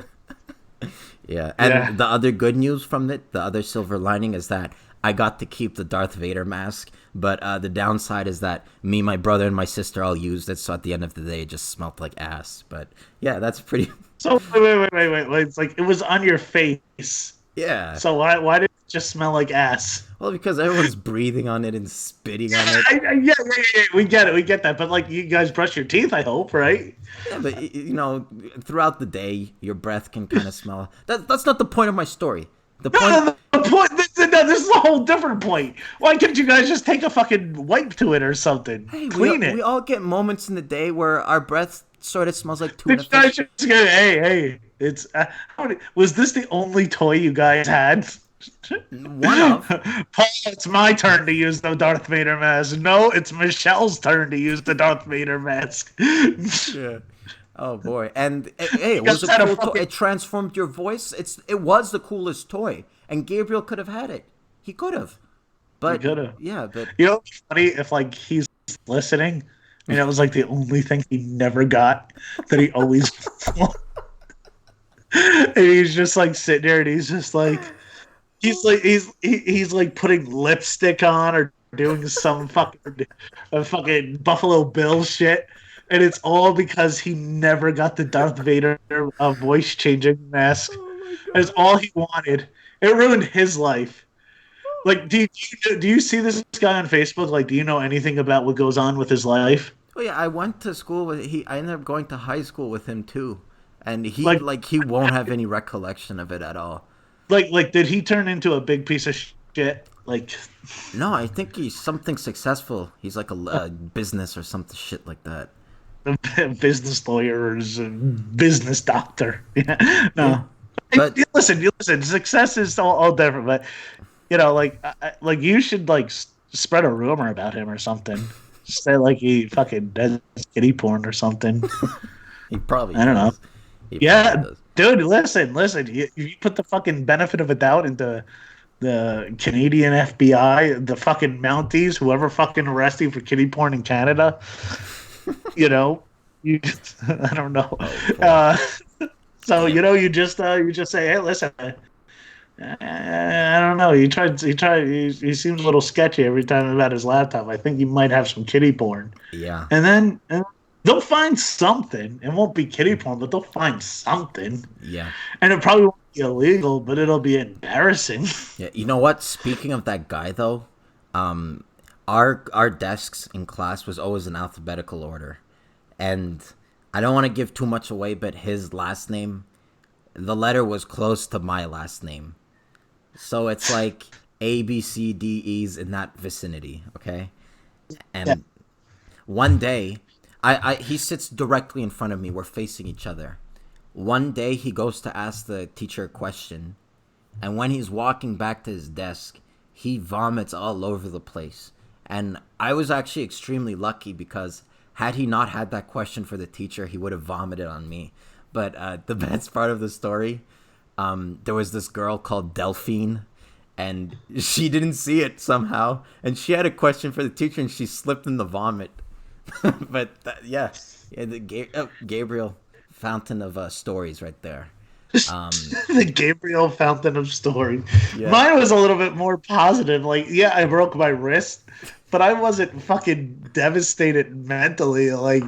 Speaker 4: yeah, and the other good news from it, the other silver lining is that I got to keep the Darth Vader mask, but the downside is that me, my brother, and my sister all used it, so at the end of the day, it just smelled like ass. But yeah, that's pretty...
Speaker 3: So, wait. It's like, it was on your face.
Speaker 4: Yeah.
Speaker 3: So why did it just smell like ass?
Speaker 4: Well, because everyone's breathing on it and spitting on it.
Speaker 3: Yeah, we get that. But, like, you guys brush your teeth, I hope, right?
Speaker 4: Yeah, but, you know, throughout the day, your breath can kind of smell... That's not the point of my story. The point...
Speaker 3: This is a whole different point. Why can't you guys just take a fucking wipe to it or something?
Speaker 4: Hey,
Speaker 3: Clean it.
Speaker 4: We all get moments in the day where our breath sort of smells like tuna fish.
Speaker 3: Hey, it's was this the only toy you guys had?
Speaker 4: One of.
Speaker 3: Paul, it's my turn to use the Darth Vader mask. No, it's Michelle's turn to use the Darth Vader mask.
Speaker 4: Yeah. Oh boy. And hey, it was
Speaker 3: Guys
Speaker 4: a
Speaker 3: had a
Speaker 4: cool toy.
Speaker 3: fucking-
Speaker 4: It transformed your voice. It was the coolest toy. And Gabriel could have had it. He could have. But
Speaker 3: coulda.
Speaker 4: yeah, but
Speaker 3: You know, it's funny if like he's listening, and it was like the only thing he never got that he always wanted. And he's just like sitting there, and he's just like, he's like putting lipstick on or doing some fucking Buffalo Bill shit, and it's all because he never got the Darth Vader voice changing mask. That's all he wanted. It ruined his life. Like, do you see this guy on Facebook? Like, do you know anything about what goes on with his life?
Speaker 4: oh yeah, I went to school with I ended up going to high school with him too. And he
Speaker 3: Like-
Speaker 4: he won't have any recollection of it at all.
Speaker 3: Like, did he turn into a big piece of shit? Like,
Speaker 4: No, I think he's something successful. He's like a business or something shit like that.
Speaker 3: business lawyers and business doctor. Yeah. No.
Speaker 4: But-
Speaker 3: You listen. Success is all different, but you know, like you should like spread a rumor about him or something. Say like he fucking does kitty porn or something.
Speaker 4: He probably
Speaker 3: I don't know.
Speaker 4: does. He
Speaker 3: Yeah,
Speaker 4: probably does.
Speaker 3: dude. Listen. You put the fucking benefit of a doubt into the Canadian FBI, the fucking Mounties, whoever fucking arrested you for kitty porn in Canada. You know, I don't know. So you know, you just say, hey, listen. I don't know. He seems a little sketchy every time about his laptop. I think he might have some kitty porn.
Speaker 4: Yeah.
Speaker 3: And then they'll find something. It won't be kitty porn, but they'll find something.
Speaker 4: Yeah.
Speaker 3: And it probably won't be illegal, but it'll be embarrassing.
Speaker 4: Yeah. You know what? Speaking of that guy though, our desks in class was always in alphabetical order. And I don't want to give too much away, but his last name, the letter was close to my last name. So it's like A, B, C, D, E's in that vicinity, okay? And one day, he sits directly in front of me. We're facing each other. One day, he goes to ask the teacher a question. And when he's walking back to his desk, he vomits all over the place. And I was actually extremely lucky because had he not had that question for the teacher, he would have vomited on me. But the best part of the story, there was this girl called Delphine, and she didn't see it somehow. And she had a question for the teacher, and she slipped in the vomit. But Gabriel, fountain of stories right there.
Speaker 3: The Gabriel fountain of story.
Speaker 4: Yeah.
Speaker 3: Mine was a little bit more positive. Like, yeah, I broke my wrist, but I wasn't fucking devastated mentally. Like,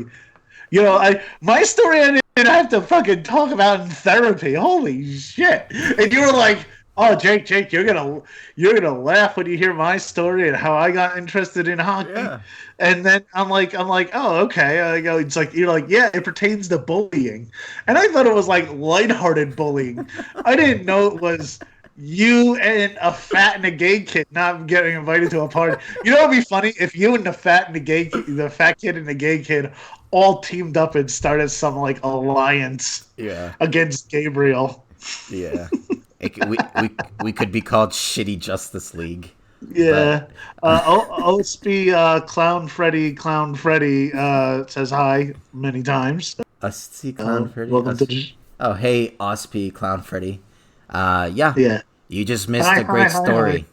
Speaker 3: you know, my story I didn't have to fucking talk about in therapy. Holy shit! And you were like, "Oh, Jake, you're gonna laugh when you hear my story and how I got interested in hockey."
Speaker 4: Yeah.
Speaker 3: And then I'm like, "Oh, okay." I go, it's like you're like, "Yeah, it pertains to bullying," and I thought it was like lighthearted bullying. I didn't know it was you and a fat and a gay kid not getting invited to a party. You know, it'd be funny if you and the fat kid and the gay kid all teamed up and started some like alliance against Gabriel.
Speaker 4: Yeah. We could be called Shitty Justice League.
Speaker 3: Yeah. OSB Clown Freddy says hi many times.
Speaker 4: Osp Clown Freddy.
Speaker 3: Welcome to
Speaker 4: Oh, hey, Osp Clown Freddy. Yeah.
Speaker 3: Yeah.
Speaker 4: You just missed a great story.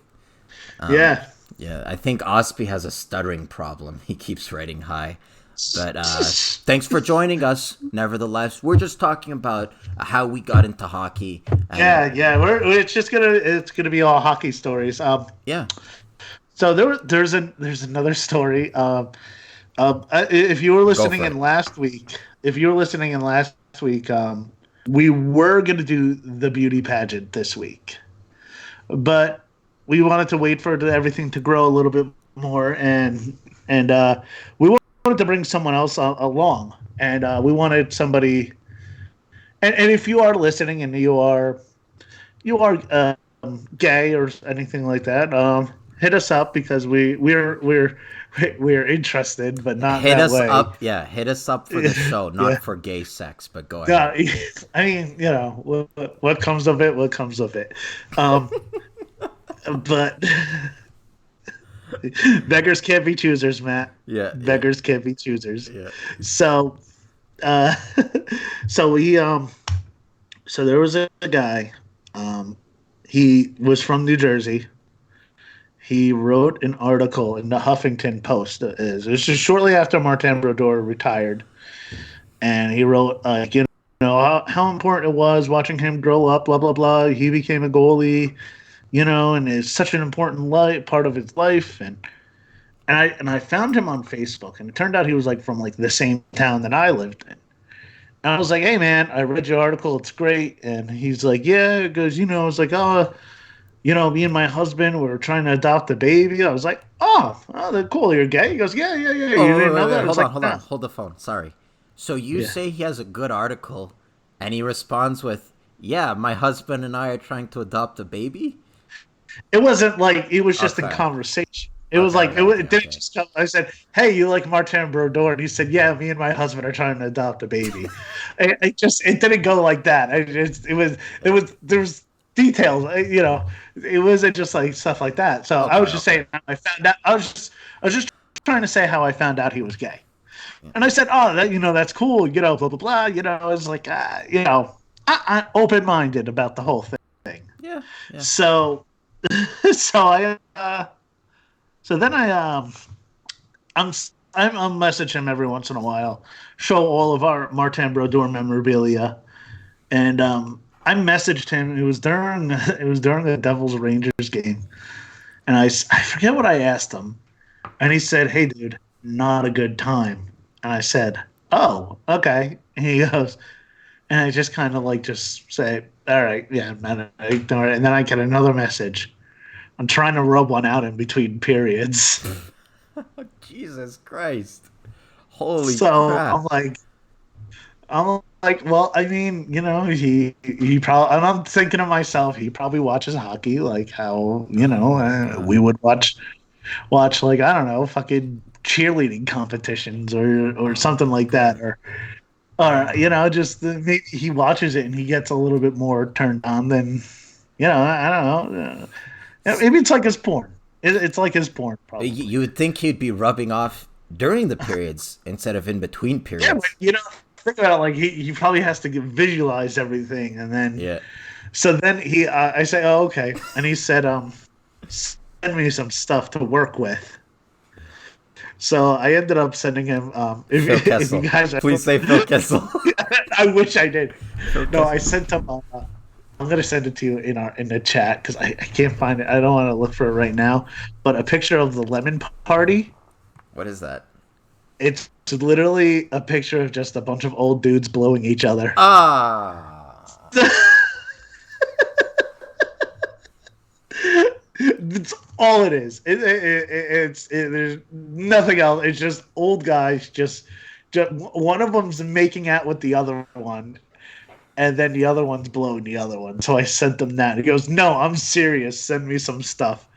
Speaker 3: Yeah.
Speaker 4: Yeah, I think Osp has a stuttering problem. He keeps writing hi. But thanks for joining us. Nevertheless, we're just talking about how we got into hockey. And,
Speaker 3: It's gonna be all hockey stories.
Speaker 4: Yeah.
Speaker 3: So there's another story. If you were listening in last week, we were gonna do the beauty pageant this week, but we wanted to wait for everything to grow a little bit more, and we wanted to bring someone else along, and we wanted somebody. And if you are listening and you are gay or anything like that, hit us up because we're interested, but not
Speaker 4: hit
Speaker 3: that
Speaker 4: us
Speaker 3: way.
Speaker 4: up. Yeah, hit us up for the show, not for gay sex. But go ahead.
Speaker 3: Yeah, I mean, you know, what comes of it, what comes of it. but beggars can't be choosers, Matt.
Speaker 4: Yeah.
Speaker 3: Beggars can't be choosers.
Speaker 4: Yeah.
Speaker 3: So, uh, so we so there was a guy. He was from New Jersey. He wrote an article in the Huffington Post. It was just shortly after Martin Brodeur retired, and he wrote, how important it was watching him grow up. Blah blah blah. He became a goalie, and it's such an important part of his life. And I found him on Facebook, and it turned out he was like from like the same town that I lived in. And I was like, "Hey man, I read your article. It's great." And he's like, "Yeah." It goes, it's like, "Oh, me and my husband were trying to adopt a baby." I was like, "Oh, that's cool. You're gay?" He goes, "Yeah, yeah, yeah."
Speaker 4: Oh,
Speaker 3: You didn't know that? I was
Speaker 4: hold
Speaker 3: like,
Speaker 4: on,
Speaker 3: "Nah."
Speaker 4: hold the phone. Sorry. So you say he has a good article, and he responds with, "Yeah, my husband and I are trying to adopt a baby."
Speaker 3: It wasn't like it was just in
Speaker 4: Okay.
Speaker 3: conversation. It was like it didn't just come. I said, "Hey, you like Martin Brodeur?" And he said, "Yeah, me and my husband are trying to adopt a baby." It didn't go like that. There was details. It wasn't just like stuff like that. So I was just saying I found out. I was just trying to say how I found out he was gay, and I said, "Oh, that's cool." Blah blah blah. It's like I open minded about the whole thing.
Speaker 4: Yeah.
Speaker 3: So so then I'll message him every once in a while, show all of our Martin Brodeur memorabilia, and I messaged him. It was during the Devils Rangers game, and I forget what I asked him, and he said, "Hey dude, not a good time," and I said, "Oh, okay," and he goes, and I just kind of like just say, "All right, yeah, man," I ignore it, and then I get another message. I'm trying to rub one out in between periods.
Speaker 4: Jesus Christ! Holy
Speaker 3: So
Speaker 4: crap!
Speaker 3: I'm like, well, I mean, he probably, and I'm thinking to myself, he probably watches hockey like how, we would watch like, I don't know, fucking cheerleading competitions or something like that. Or just maybe he watches it and he gets a little bit more turned on than, I don't know. Maybe it's like his porn. It's like his porn, probably.
Speaker 4: You would think he'd be rubbing off during the periods instead of in between periods.
Speaker 3: Yeah, but think about it. Like he probably has to visualize everything, and then
Speaker 4: Yeah.
Speaker 3: So then I say, "Oh, okay," and he said, "Send me some stuff to work with." So I ended up sending him.
Speaker 4: Phil Kessel.
Speaker 3: If you guys,
Speaker 4: Please say Phil Kessel.
Speaker 3: I wish I did.
Speaker 4: Phil
Speaker 3: No,
Speaker 4: Kessel.
Speaker 3: I sent him. I'm gonna send it to you in the chat because I can't find it. I don't want to look for it right now. But a picture of the lemon party.
Speaker 4: What is that?
Speaker 3: It's literally a picture of just a bunch of old dudes blowing each other.
Speaker 4: Ah.
Speaker 3: That's all it is. There's nothing else. It's just old guys. Just one of them's making out with the other one, and then the other one's blowing the other one. So I sent him that. He goes, "No, I'm serious. Send me some stuff."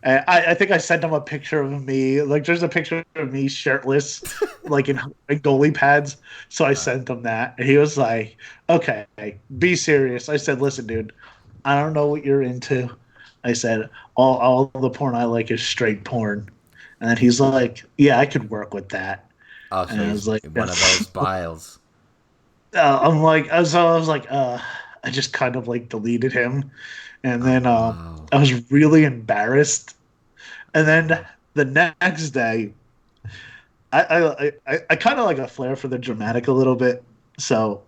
Speaker 3: I think I sent him a picture of me. Like, there's a picture of me shirtless, like in goalie pads. So I sent him that. And he was like, "Okay, be serious." I said, "Listen, dude, I don't know what you're into." I said, all the porn I like is straight porn. And then he's like, "Yeah, I could work with that."
Speaker 4: Oh, so
Speaker 3: And I
Speaker 4: he's
Speaker 3: was like,
Speaker 4: one of those biles.
Speaker 3: I was like, I just kind of like deleted him. And then I was really embarrassed. And then the next day, I kind of like a flair for the dramatic a little bit. So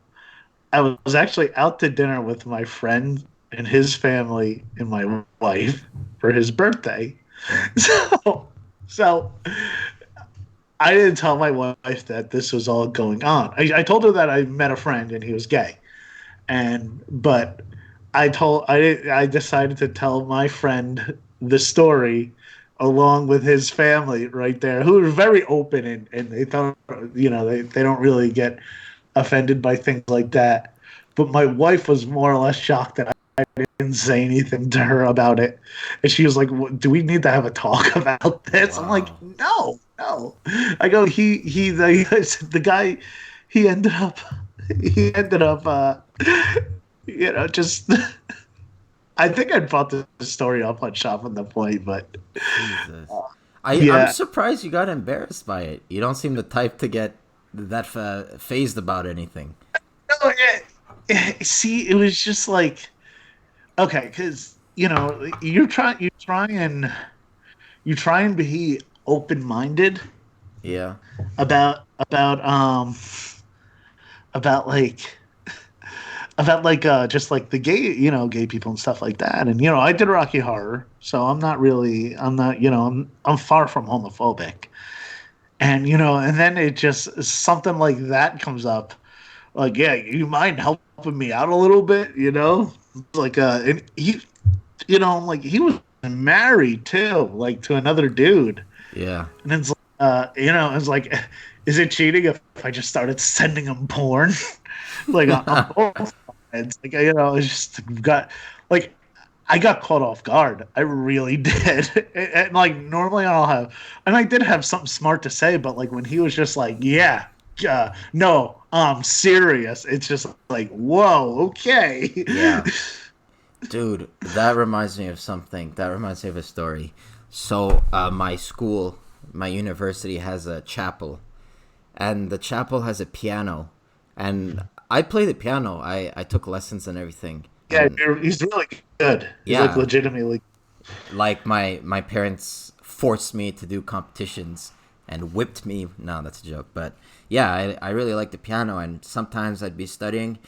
Speaker 3: I was actually out to dinner with my friend and his family and my wife for his birthday. So I didn't tell my wife that this was all going on. I told her that I met a friend and he was gay, but I decided to tell my friend the story along with his family right there, who were very open and they thought they don't really get offended by things like that. But my wife was more or less shocked that I didn't say anything to her about it, and she was like, "Do we need to have a talk about this?"
Speaker 4: Wow.
Speaker 3: I'm like, "No." I go, the guy, he ended up, just I think I brought the story up on Shop on the Point, but
Speaker 4: Jesus. I'm
Speaker 3: yeah.
Speaker 4: surprised you got embarrassed by it. You don't seem the type to get that phased about anything.
Speaker 3: No, see, it was just like okay, because you try and be open minded
Speaker 4: Yeah.
Speaker 3: about about like just like the gay people and stuff like that. And I did Rocky Horror, so I'm not I'm far from homophobic. And and then it just something like that comes up, like, yeah, you mind helping me out a little bit, like and like he was married too, like to another dude.
Speaker 4: Yeah.
Speaker 3: And it's it's like, is it cheating if I just started sending him porn? Like on both sides. Like, it's just got like I got caught off guard. I really did. And like normally I'll have, and I did have something smart to say, but like when he was just like, yeah, no, I'm serious. It's just like, whoa, okay.
Speaker 4: Yeah. Dude, that reminds me of something. That reminds me of a story. So, my school, my university has a chapel, and the chapel has a piano, and I play the piano. I took lessons and everything,
Speaker 3: Yeah,
Speaker 4: and
Speaker 3: he's really good. He's like
Speaker 4: yeah,
Speaker 3: legitimately.
Speaker 4: like my parents forced me to do competitions and whipped me. No, that's a joke, but yeah, I really like the piano, and sometimes I'd be studying.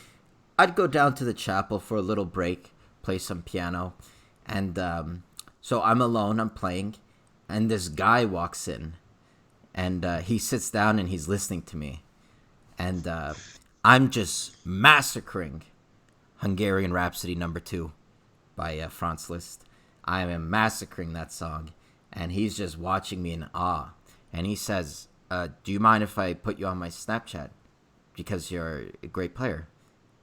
Speaker 4: I'd go down to the chapel for a little break, play some piano, and so I'm alone. I'm playing, and this guy walks in, and he sits down and he's listening to me, and I'm just massacring Hungarian Rhapsody #2 by Franz Liszt. I am massacring that song, and he's just watching me in awe. And he says, "Do you mind if I put you on my Snapchat because you're a great player?"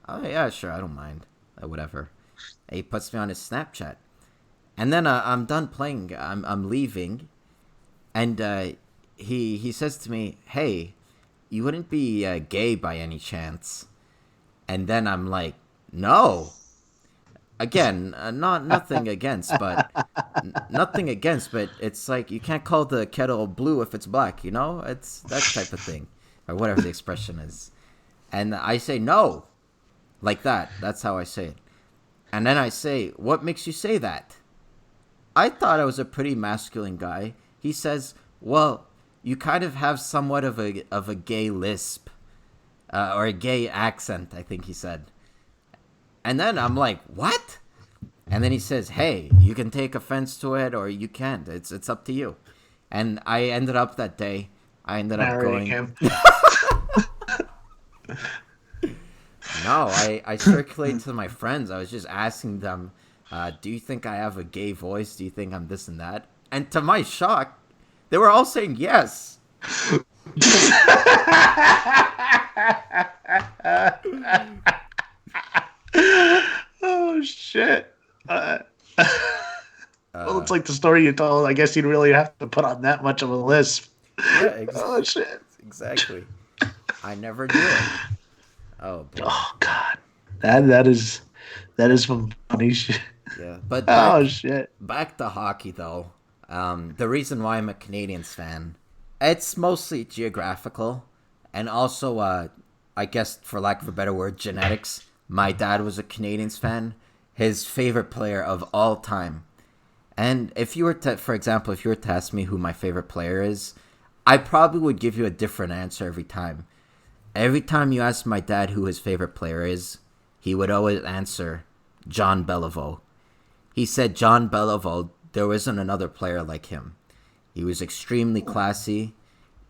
Speaker 4: Oh yeah, sure, I don't mind. Whatever. And he puts me on his Snapchat, and then I'm done playing. I'm leaving, and he says to me, "Hey, you wouldn't be gay by any chance?" And then I'm like, "No." Again, not nothing against, but nothing against, but it's like you can't call the kettle blue if it's black. It's that type of thing, or whatever the expression is. And I say no, like that. That's how I say it. And then I say, "What makes you say that?" I thought I was a pretty masculine guy. He says, "Well, you kind of have somewhat of a gay lisp, or a gay accent," I think he said. And then I'm like, "What?" And then he says, "Hey, you can take offense to it or you can't. It's up to you." And I ended up that day. I ended up
Speaker 3: Marrying
Speaker 4: going.
Speaker 3: him.
Speaker 4: No, I circulated to my friends. I was just asking them, "Do you think I have a gay voice? Do you think I'm this and that?" And to my shock, they were all saying yes.
Speaker 3: Oh shit. Well, it's like the story you told. I guess you'd really have to put on that much of a lisp.
Speaker 4: Yeah,
Speaker 3: Oh shit.
Speaker 4: exactly. I never knew it. Oh boy.
Speaker 3: Oh god. That is some funny shit.
Speaker 4: Yeah, but
Speaker 3: Oh shit.
Speaker 4: back to hockey though. The reason why I'm a Canadians fan, it's mostly geographical, and also, I guess for lack of a better word, genetics. My dad was a Canadians fan. His favorite player of all time. And if you were to, for example, if you were to ask me who my favorite player is, I probably would give you a different answer every time. Every time you ask my dad who his favorite player is, he would always answer John Beliveau. He said John Beliveau, there wasn't another player like him. He was extremely classy.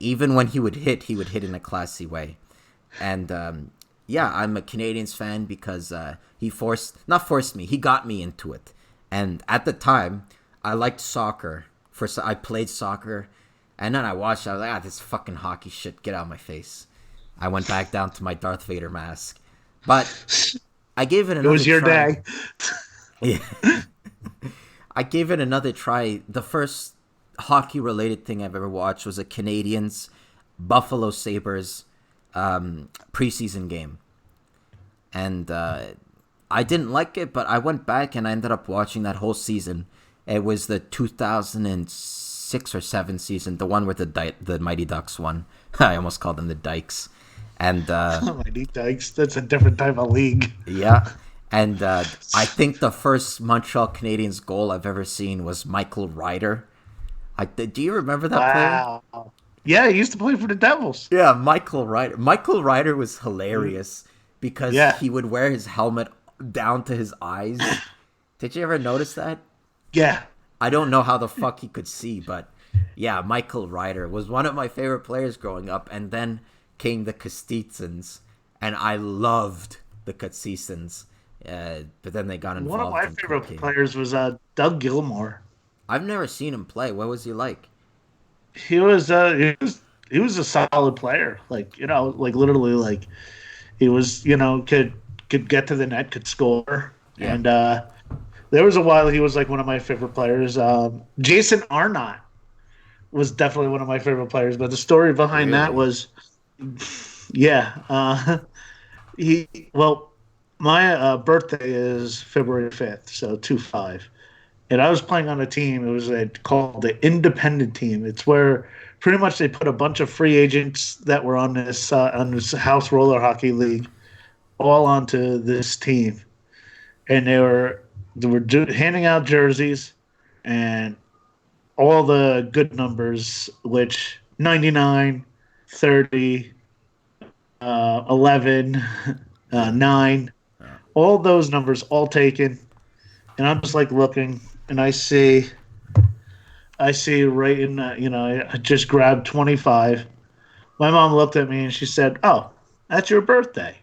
Speaker 4: Even when he would hit in a classy way. And yeah, I'm a Canadians fan because he not forced me, he got me into it. And at the time, I liked soccer. First, I played soccer, and then I watched. I was like, this fucking hockey shit, get out of my face. I went back down to my Darth Vader mask, but I gave it another.
Speaker 3: It was your
Speaker 4: try.
Speaker 3: day.
Speaker 4: Yeah, I gave it another try. The first hockey-related thing I've ever watched was a Canadians Buffalo Sabres preseason game, and I didn't like it, but I went back and I ended up watching that whole season. It was the 2006 or 7 season, the one where the Mighty Ducks won. I almost called them the Dykes. And
Speaker 3: Mighty Dykes, that's a different type of league.
Speaker 4: yeah, and I think the first Montreal Canadiens goal I've ever seen was Michael Ryder. Do you remember that player?
Speaker 3: Wow. Yeah, he used to play for the Devils.
Speaker 4: Yeah, Michael Ryder. Michael Ryder was hilarious because
Speaker 3: Yeah.
Speaker 4: he would wear his helmet down to his eyes. Did you ever notice that?
Speaker 3: Yeah.
Speaker 4: I don't know how the fuck he could see, but yeah, Michael Ryder was one of my favorite players growing up. And then came the Kostitsins, and I loved the Kostitsins. But then they got involved.
Speaker 3: One of my
Speaker 4: in
Speaker 3: favorite
Speaker 4: cocaine.
Speaker 3: players was Doug Gilmour.
Speaker 4: I've never seen him play. What was he like?
Speaker 3: He was a solid player. Like, like literally, like he was, could get to the net, could score.
Speaker 4: Yeah.
Speaker 3: And there was a while he was like one of my favorite players. Jason Arnott was definitely one of my favorite players, but the story behind that was, my birthday is February 5th, so 2-5. And I was playing on a team. It was called the Independent Team. It's where pretty much they put a bunch of free agents that were on this house roller hockey league all onto this team, and they were handing out jerseys and all the good numbers, which 99, 30, 11, 9, all those numbers all taken. And I'm just like looking, and I see right in, I just grabbed 25. My mom looked at me and she said, "Oh, that's your birthday."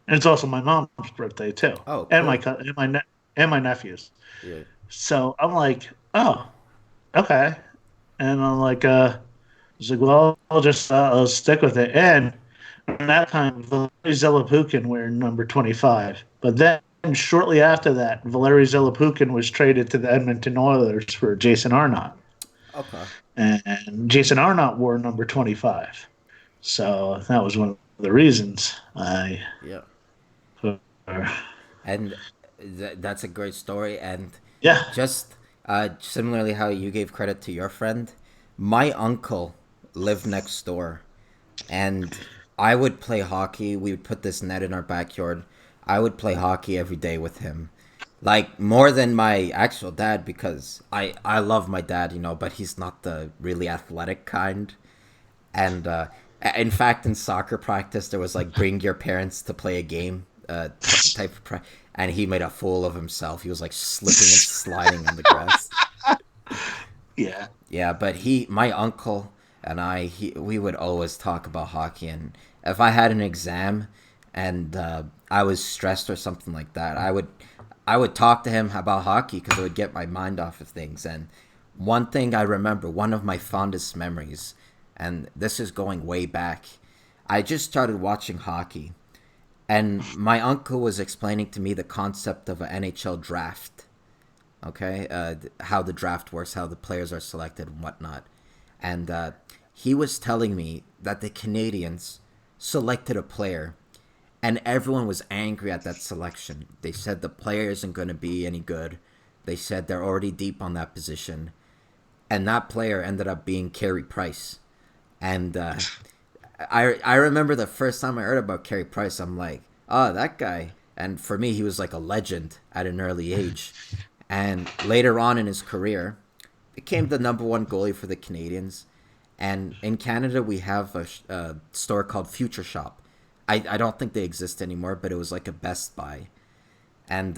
Speaker 3: And it's also my mom's birthday too.
Speaker 4: Oh, cool.
Speaker 3: and my nephew's.
Speaker 4: Yeah.
Speaker 3: So I'm like, "Oh, okay." And I'm like, I was like, "Well, I'll stick with it." And at that time, Valery Zelepukin were number 25. But then shortly after that, Valery Zelepukin was traded to the Edmonton Oilers for Jason Arnott.
Speaker 4: Okay.
Speaker 3: And Jason Arnott wore number 25. So that was one of the reasons I...
Speaker 4: Yeah. And that's a great story. And
Speaker 3: yeah.
Speaker 4: just similarly how you gave credit to your friend, my uncle lived next door, and I would play hockey. We would put this net in our backyard. I would play hockey every day with him, like more than my actual dad, because I love my dad, but he's not the really athletic kind. And in fact, in soccer practice, there was like bring your parents to play a game type of and he made a fool of himself. He was like slipping and sliding on the grass.
Speaker 3: Yeah.
Speaker 4: Yeah, but my uncle and we would always talk about hockey, and if I had an exam and I was stressed or something like that, I would talk to him about hockey because it would get my mind off of things. And one thing I remember, one of my fondest memories, and this is going way back, I just started watching hockey, and my uncle was explaining to me the concept of an NHL draft. Okay, how the draft works, how the players are selected and whatnot. And he was telling me that the Canadians selected a player, and everyone was angry at that selection. They said the player isn't going to be any good. They said they're already deep on that position. And that player ended up being Carey Price. And I remember the first time I heard about Carey Price, I'm like, oh, that guy. And for me, he was like a legend at an early age. And later on in his career, became the number one goalie for the Canadians. And in Canada, we have a store called Future Shop. I don't think they exist anymore, but it was like a Best Buy. And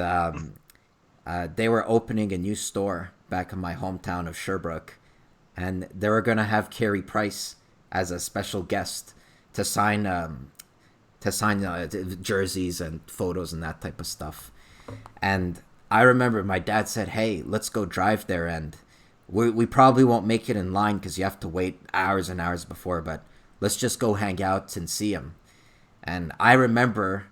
Speaker 4: they were opening a new store back in my hometown of Sherbrooke. And they were going to have Carey Price as a special guest to sign jerseys and photos and that type of stuff. And I remember my dad said, hey, let's go drive there, and we probably won't make it in line because you have to wait hours and hours before, but let's just go hang out and see him. And I remember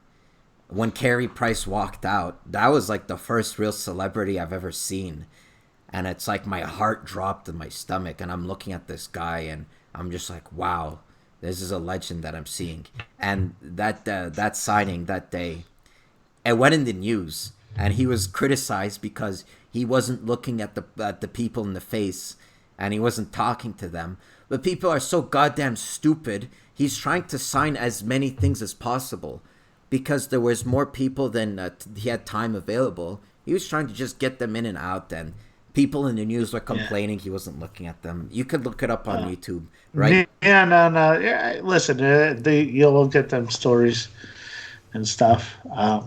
Speaker 4: when Carey Price walked out, that was like the first real celebrity I've ever seen. And it's like my heart dropped in my stomach, and I'm looking at this guy and I'm just like, wow, this is a legend that I'm seeing. And that signing that day, it went in the news, and he was criticized because he wasn't looking at the people in the face, and he wasn't talking to them. But people are so goddamn stupid. He's trying to sign as many things as possible because there was more people than he had time available. He was trying to just get them in and out, and people in the news were complaining he wasn't looking at them. You could look it up on YouTube, right?
Speaker 3: Yeah, no. Yeah, listen, you'll get them stories and stuff. I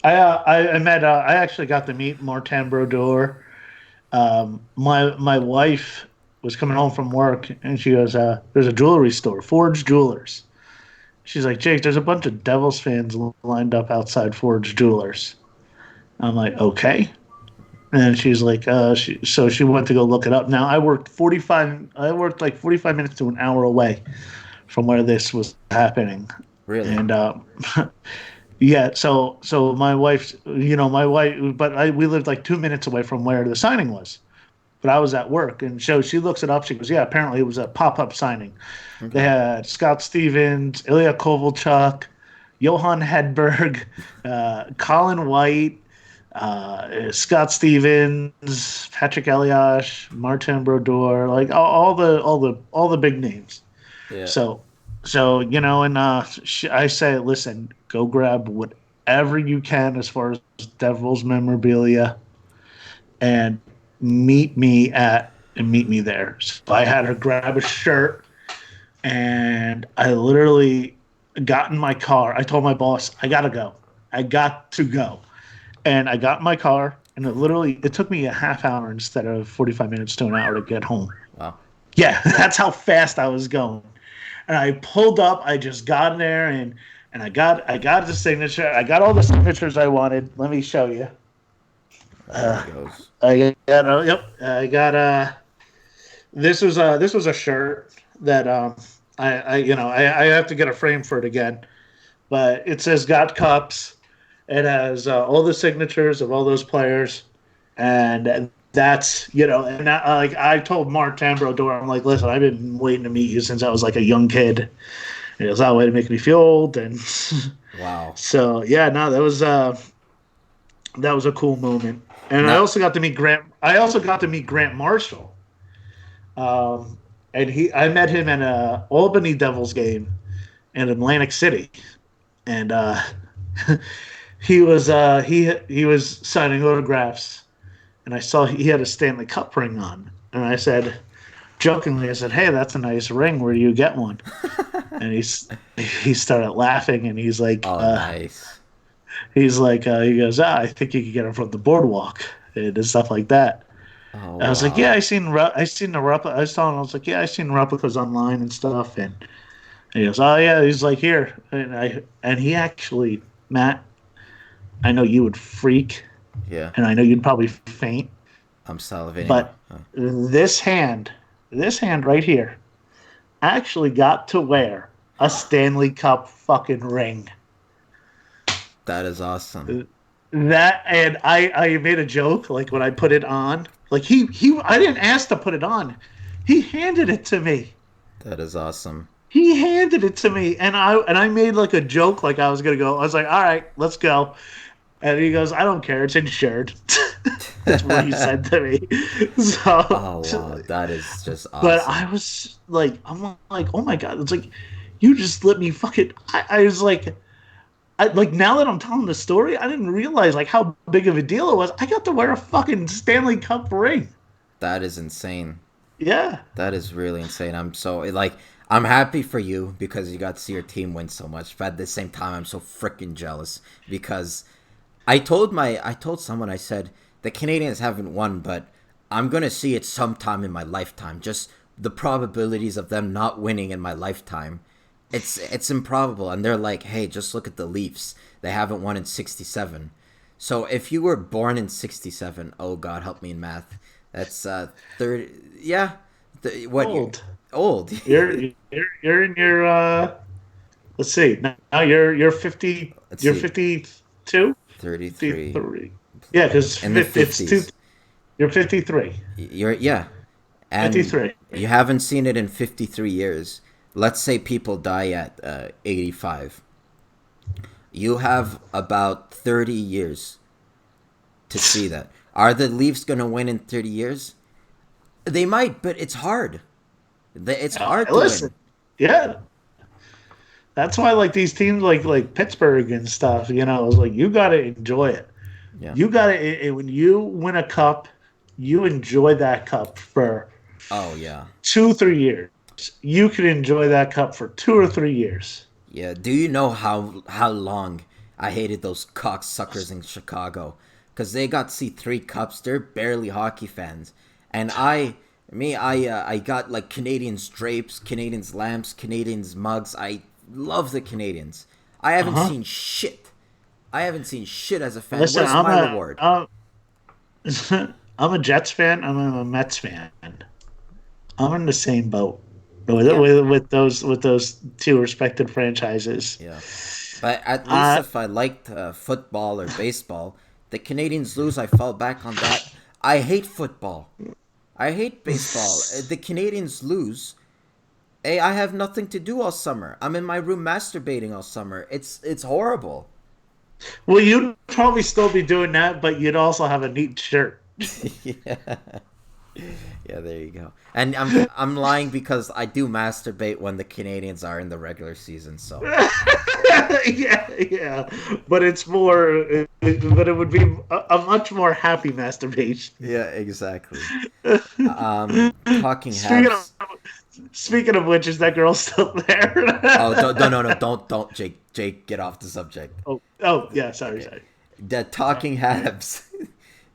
Speaker 3: actually got to meet Martin Brodeur. My wife was coming home from work, and she goes, "There's a jewelry store, Forge Jewelers." She's like, "Jake, there's a bunch of Devils fans lined up outside Forge Jewelers." I'm like, "Okay." And she's like, so she went to go look it up. Now I worked like 45 minutes to an hour away from where this was happening.
Speaker 4: Really?
Speaker 3: And yeah, so my wife's, but we lived like 2 minutes away from where the signing was. But I was at work, and so she looks it up. She goes, "Yeah, apparently it was a pop-up signing." Okay. They had Scott Stevens, Ilya Kovalchuk, Johan Hedberg, Colin White, Scott Stevens, Patrick Elias, Martin Brodeur, like all the big names.
Speaker 4: Yeah.
Speaker 3: So and I say, listen, go grab whatever you can as far as Devils memorabilia, and meet me there. So I had her grab a shirt, and I literally got in my car. I told my boss, I got to go. And I got in my car, and it took me a half hour instead of 45 minutes to an hour to get home.
Speaker 4: Wow.
Speaker 3: Yeah, that's how fast I was going. And I pulled up. I just got in there, and I got the signature. I got all the signatures I wanted. Let me show you.
Speaker 4: There it goes.
Speaker 3: I got this was a shirt that I have to get a frame for it again, but it says "Got Cups." It has all the signatures of all those players, and that's and I told Martin Brodeur, I'm like, listen, I've been waiting to meet you since I was like a young kid. And it was that way to make me feel old, and
Speaker 4: wow.
Speaker 3: So yeah, no, that was a cool moment, and I also got to meet Grant. Grant Marshall, and I met him at a Albany Devils game in Atlantic City, and he was signing autographs, and I saw he had a Stanley Cup ring on, and I said, jokingly, "Hey, that's a nice ring. Where do you get one?" And he started laughing, and he's like,
Speaker 4: "Oh, nice."
Speaker 3: He's like, he goes, "I think you could get them from the boardwalk and stuff like that."
Speaker 4: Oh,
Speaker 3: I was like, "Yeah, I seen the replica." I was telling him, I was like, "Yeah, I seen replicas online and stuff." And he goes, "Oh yeah." He's like, "Here," and he actually, Matt, I know you would freak.
Speaker 4: Yeah.
Speaker 3: And I know you'd probably faint.
Speaker 4: I'm salivating.
Speaker 3: But this hand right here, actually got to wear a Stanley Cup fucking ring.
Speaker 4: That is awesome.
Speaker 3: That, and I made a joke, like when I put it on, like he I didn't ask to put it on. He handed it to me.
Speaker 4: That is awesome.
Speaker 3: He handed it to me, and I made like a joke, like I was gonna go. I was like, "All right, let's go." And he goes, "I don't care. It's insured." That's what he said to me. So,
Speaker 4: oh wow, that is just awesome.
Speaker 3: But I was like, I'm like, oh my god! It's like, you just let me fucking. I was like, now that I'm telling the story, I didn't realize like how big of a deal it was. I got to wear a fucking Stanley Cup ring.
Speaker 4: That is insane.
Speaker 3: Yeah.
Speaker 4: That is really insane. I'm happy for you because you got to see your team win so much. But at the same time, I'm so freaking jealous because I told someone, I said, the Canadians haven't won, but I'm going to see it sometime in my lifetime. Just the probabilities of them not winning in my lifetime. It's improbable. And they're like, hey, just look at the Leafs. They haven't won in 67. So if you were born in 67, oh God, help me in math. That's 30. Yeah. Old.
Speaker 3: You're in your let's see. Now you're 50. You're 52.
Speaker 4: 33.
Speaker 3: Yeah, because
Speaker 4: in the 50s.
Speaker 3: You're 53.
Speaker 4: And
Speaker 3: 53.
Speaker 4: You haven't seen it in 53 years. Let's say people die at 85. You have about 30 years to see that. Are the Leafs going to win in 30 years? They might, but it's hard. It's hard to
Speaker 3: Listen,
Speaker 4: win.
Speaker 3: yeah, that's why like these teams like Pittsburgh and stuff, it's like you got to enjoy it.
Speaker 4: Yeah.
Speaker 3: You got to when you win a cup, you enjoy that cup for
Speaker 4: Oh, yeah.
Speaker 3: 2-3 years. You can enjoy that cup for 2 or 3 years.
Speaker 4: Yeah. Do you know how long I hated those cocksuckers in Chicago? Because they got to see 3 cups. They're barely hockey fans. And I got like Canadians drapes, Canadians lamps, Canadians mugs. I love the Canadians. I haven't seen shit. I haven't seen shit as a fan.
Speaker 3: Listen,
Speaker 4: Where's my reward?
Speaker 3: I'm a Jets fan. I'm a Mets fan. I'm in the same boat
Speaker 4: Yeah.
Speaker 3: with those two respected franchises.
Speaker 4: Yeah. But at least if I liked football or baseball, the Canadians lose, I fall back on that. I hate football. I hate baseball. The Canadians lose. Hey, I have nothing to do all summer. I'm in my room masturbating all summer. It's horrible.
Speaker 3: Well, you'd probably still be doing that, but you'd also have a neat shirt.
Speaker 4: Yeah. Yeah, there you go. And I'm lying because I do masturbate when the Canadians are in the regular season, so
Speaker 3: Yeah. But it's more, but it would be a much more happy masturbation.
Speaker 4: yeah, exactly. Talking
Speaker 3: Speaking
Speaker 4: Habs.
Speaker 3: of, speaking of which, is that girl still there?
Speaker 4: Oh, no, don't, Jake, get off the subject.
Speaker 3: Oh, yeah. Sorry.
Speaker 4: The Talking Habs,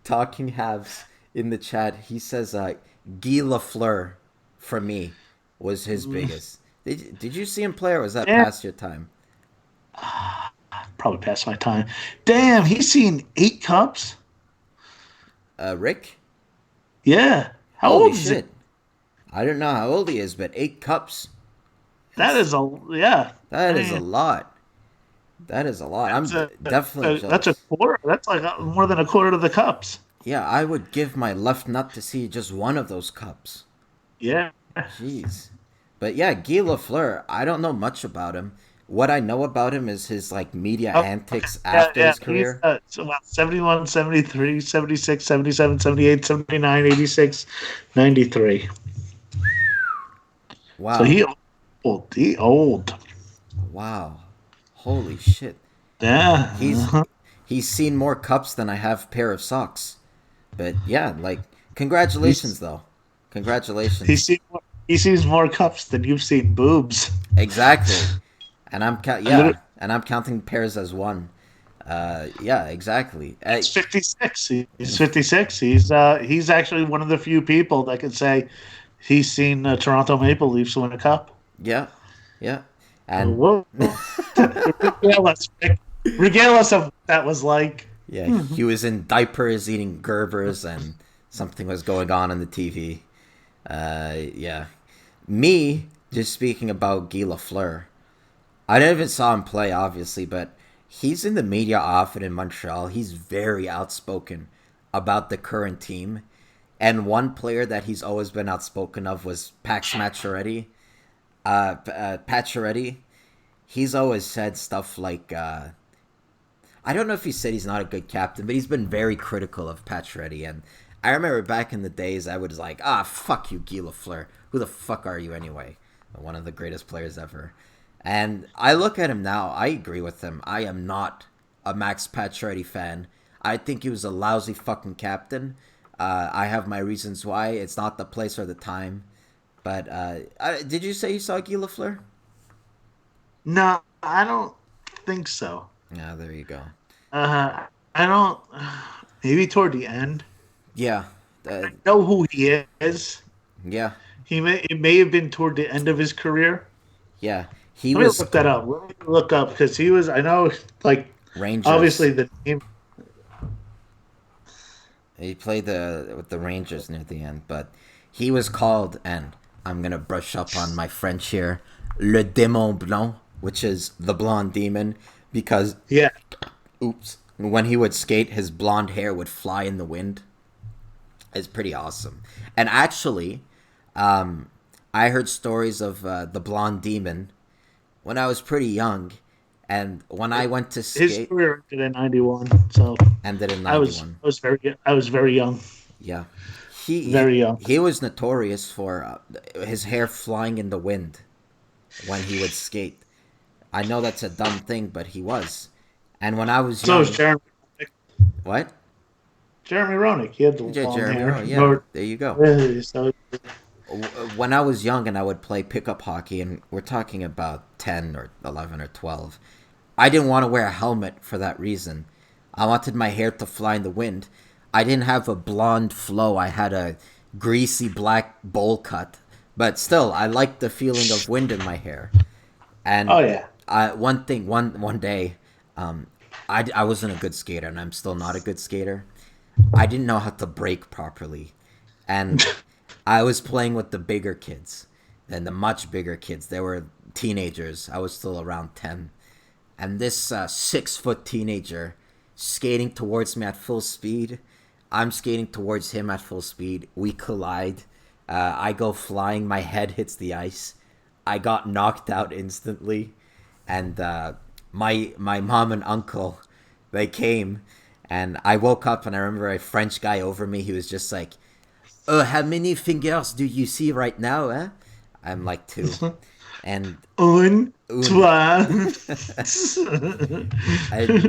Speaker 4: Talking Habs in the chat. He says, Guy Lafleur, for me, was his biggest. Did you see him play, or was that
Speaker 3: Yeah.
Speaker 4: past your time?
Speaker 3: Probably past my time. Damn, he's seen 8 cups.
Speaker 4: Rick?
Speaker 3: Yeah. How
Speaker 4: Holy
Speaker 3: old is
Speaker 4: shit!
Speaker 3: it?
Speaker 4: I don't know how old he is, but 8 cups.
Speaker 3: That is yeah.
Speaker 4: That is a
Speaker 3: Man,
Speaker 4: lot. That is a lot. I'm definitely
Speaker 3: that's a
Speaker 4: jealous.
Speaker 3: quarter. That's like more than a quarter of the cups.
Speaker 4: Yeah, I would give my left nut to see just one of those cups.
Speaker 3: Yeah.
Speaker 4: Jeez. But yeah, Guy Lafleur, I don't know much about him. What I know about him is his like media antics after his career.
Speaker 3: He's so about 71, 73, 76, 77, 78, 79, 86, 93.
Speaker 4: Wow.
Speaker 3: So he old. He old.
Speaker 4: Wow. Holy shit.
Speaker 3: Yeah.
Speaker 4: He's seen more cups than I have pair of socks. But yeah, like congratulations though. Congratulations.
Speaker 3: He sees more cups than you've seen boobs.
Speaker 4: Exactly. And I'm counting pairs as one. Yeah, exactly.
Speaker 3: He's 56. He's 56. He's actually one of the few people that can say he's seen Toronto Maple Leafs win a cup.
Speaker 4: Yeah. Yeah. And
Speaker 3: Whoa. Regale us of what that was like.
Speaker 4: yeah, he was in diapers eating Gerbers and something was going on the TV. Yeah. Me, just speaking about Guy Lafleur, I never saw him play, obviously, but he's in the media often in Montreal. He's very outspoken about the current team. And one player that he's always been outspoken of was Pax Pacioretty. Pacioretty. He's always said stuff like, I don't know if he said he's not a good captain, but he's been very critical of Pacioretty. And I remember back in the days, I was like, fuck you, Guy Lafleur. Who the fuck are you anyway? One of the greatest players ever. And I look at him now, I agree with him. I am not a Max Pacioretty fan. I think he was a lousy fucking captain. I have my reasons why. It's not the place or the time. But did you say you saw Guy Lafleur?
Speaker 3: No, I don't think so.
Speaker 4: Yeah, there you go.
Speaker 3: I don't. Maybe toward the end.
Speaker 4: Yeah.
Speaker 3: I know who he is.
Speaker 4: Yeah.
Speaker 3: It may have been toward the end of his career.
Speaker 4: Yeah. He
Speaker 3: Let me
Speaker 4: was
Speaker 3: look that up. Let me look up because he was. I know, like
Speaker 4: Rangers.
Speaker 3: obviously the name.
Speaker 4: He played with the Rangers near the end, but he was called, and I'm gonna brush up on my French here, Le Démon Blanc, which is the blonde demon, because
Speaker 3: Yeah.
Speaker 4: when he would skate, his blonde hair would fly in the wind. It's pretty awesome. And actually, I heard stories of the blonde demon when I was pretty young, And when I went to
Speaker 3: His
Speaker 4: skate,
Speaker 3: career ended in '91, so
Speaker 4: ended in
Speaker 3: I was
Speaker 4: '91.
Speaker 3: I was very young,
Speaker 4: Yeah, he he,
Speaker 3: very young.
Speaker 4: he was notorious for his hair flying in the wind when he would skate. I know that's a dumb thing, but he was. And when I was
Speaker 3: So was
Speaker 4: young,
Speaker 3: Jeremy.
Speaker 4: what?
Speaker 3: Jeremy Roenick. He had the long
Speaker 4: Jeremy
Speaker 3: hair.
Speaker 4: Rowe, yeah, there you go.
Speaker 3: Really, so
Speaker 4: When I was young and I would play pickup hockey, and we're talking about 10 or 11 or 12, I didn't want to wear a helmet for that reason. I wanted my hair to fly in the wind. I didn't have a blonde flow. I had a greasy black bowl cut. But still, I liked the feeling of wind in my hair. And
Speaker 3: oh yeah.
Speaker 4: one day, I wasn't a good skater, and I'm still not a good skater. I didn't know how to brake properly. And I was playing with the bigger kids, and the much bigger kids. They were teenagers. I was still around 10. And this 6-foot teenager skating towards me at full speed. I'm skating towards him at full speed. We collide. I go flying. My head hits the ice. I got knocked out instantly. And my mom and uncle, they came. And I woke up, and I remember a French guy over me. He was just like, "Oh, how many fingers do you see right now, eh?" I'm like, 2. And
Speaker 3: Un, trois.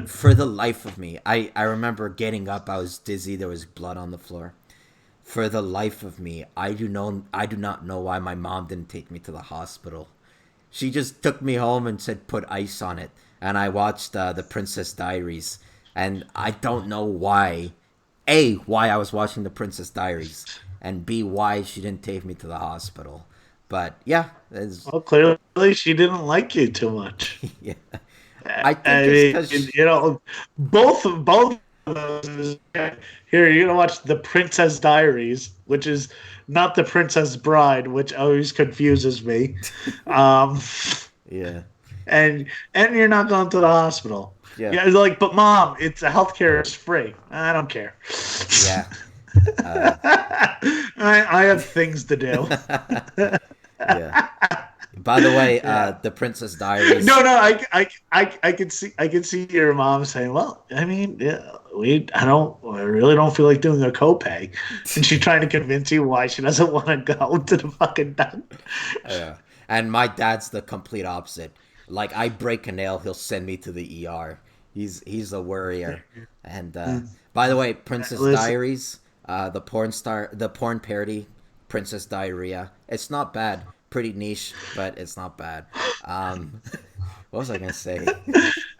Speaker 4: for the life of me, I remember getting up. I was dizzy. There was blood on the floor. For the life of me, I do not know why my mom didn't take me to the hospital. She just took me home and said put ice on it. And I watched the Princess Diaries. And I don't know why. A, why I was watching the Princess Diaries. And B, why she didn't take me to the hospital. But yeah.
Speaker 3: Well, clearly she didn't like you too much.
Speaker 4: Yeah. I think
Speaker 3: I
Speaker 4: it's
Speaker 3: mean,
Speaker 4: because
Speaker 3: you know, both of those. Here, you're gonna watch the Princess Diaries, which is not the Princess Bride, which always confuses me.
Speaker 4: yeah.
Speaker 3: And you're not going to the hospital.
Speaker 4: Yeah.
Speaker 3: It's like, but mom, it's a healthcare is free. I don't care.
Speaker 4: Yeah.
Speaker 3: I have things to do.
Speaker 4: Yeah. By the way, the Princess Diaries.
Speaker 3: No, I can see your mom saying, "Well, I mean, yeah, I really don't feel like doing a copay," and she's trying to convince you why she doesn't want to go to the fucking doctor.
Speaker 4: Yeah. And my dad's the complete opposite. Like, I break a nail, he'll send me to the ER. He's a worrier. And by the way, Princess Diaries, the porn parody, Princess Diarrhea. It's not bad. Pretty niche, but it's not bad. What was I gonna say?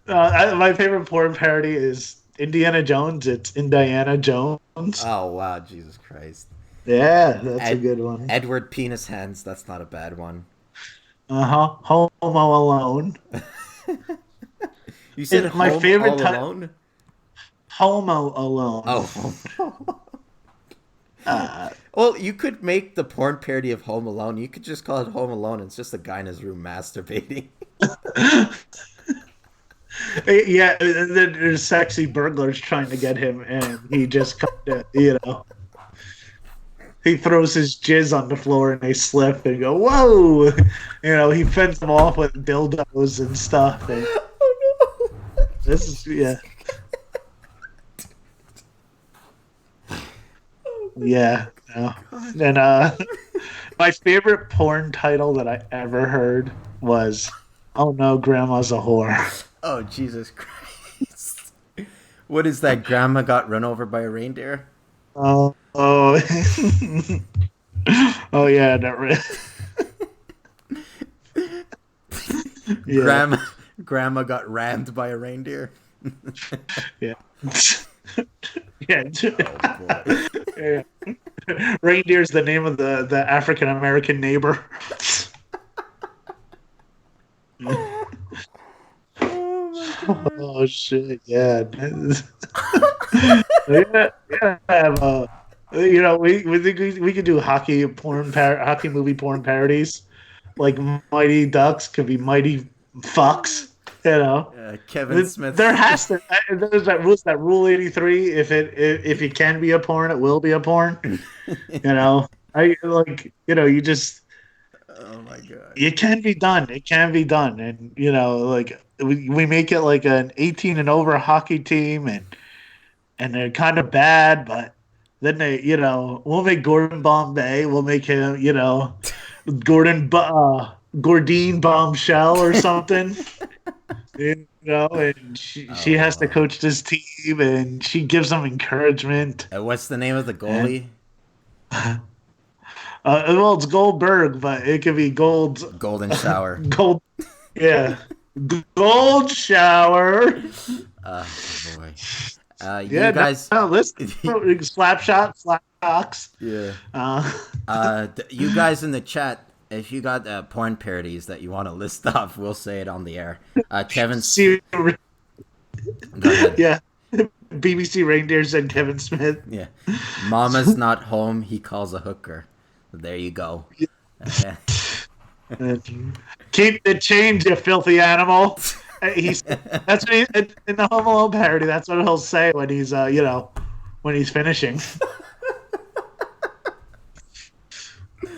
Speaker 3: My favorite porn parody is Indiana Jones. It's Indiana Jones.
Speaker 4: Oh wow, Jesus Christ!
Speaker 3: Yeah, that's a good one.
Speaker 4: Edward Penis Hands. That's not a bad one.
Speaker 3: Homo Alone.
Speaker 4: You said
Speaker 3: my
Speaker 4: Home
Speaker 3: favorite
Speaker 4: All Alone?
Speaker 3: Homo Alone.
Speaker 4: Oh. Well, you could make the porn parody of Home Alone. You could just call it Home Alone. It's just a guy in his room masturbating.
Speaker 3: Yeah, there's sexy burglars trying to get him, and he just he throws his jizz on the floor, and they slip and go, "Whoa!" He fends them off with dildos and stuff. And
Speaker 4: Oh no!
Speaker 3: this is yeah. And my favorite porn title that I ever heard was, "Oh no, Grandma's a whore."
Speaker 4: Oh Jesus Christ! What is that? Grandma got run over by a reindeer?
Speaker 3: Oh, oh yeah,
Speaker 4: yeah. Grandma got rammed by a reindeer.
Speaker 3: Yeah. Yeah.
Speaker 4: Oh boy.
Speaker 3: Yeah. Reindeer's the name of the African American neighbor. Oh shit! Yeah. Yeah. We think we could do hockey movie porn parodies, like Mighty Ducks could be Mighty Fucks.
Speaker 4: Kevin Smith.
Speaker 3: There's that rule 83. If it can be a porn, it will be a porn. You just
Speaker 4: Oh my god.
Speaker 3: It can be done. It can be done. And, like we make it like an 18 and over hockey team and they're kind of bad, but then we'll make Gordon Bombay. We'll make him, Gordine Bombshell or something. And she has to coach this team and she gives them encouragement.
Speaker 4: What's the name of the goalie?
Speaker 3: Well, it's Goldberg, but it could be
Speaker 4: Golden Shower.
Speaker 3: Gold, yeah, Gold Shower.
Speaker 4: Oh boy. You
Speaker 3: Yeah,
Speaker 4: guys.
Speaker 3: no, listen, slap socks.
Speaker 4: Yeah. You guys in the chat, if you got porn parodies that you want to list off, we'll say it on the air. Kevin. Go ahead.
Speaker 3: Yeah. BBC Reindeer said Kevin Smith.
Speaker 4: Yeah. Mama's not home. He calls a hooker. There you go. Okay.
Speaker 3: Keep the change, you filthy animal. That's what in the Home Alone parody. That's what he'll say when he's when he's finishing.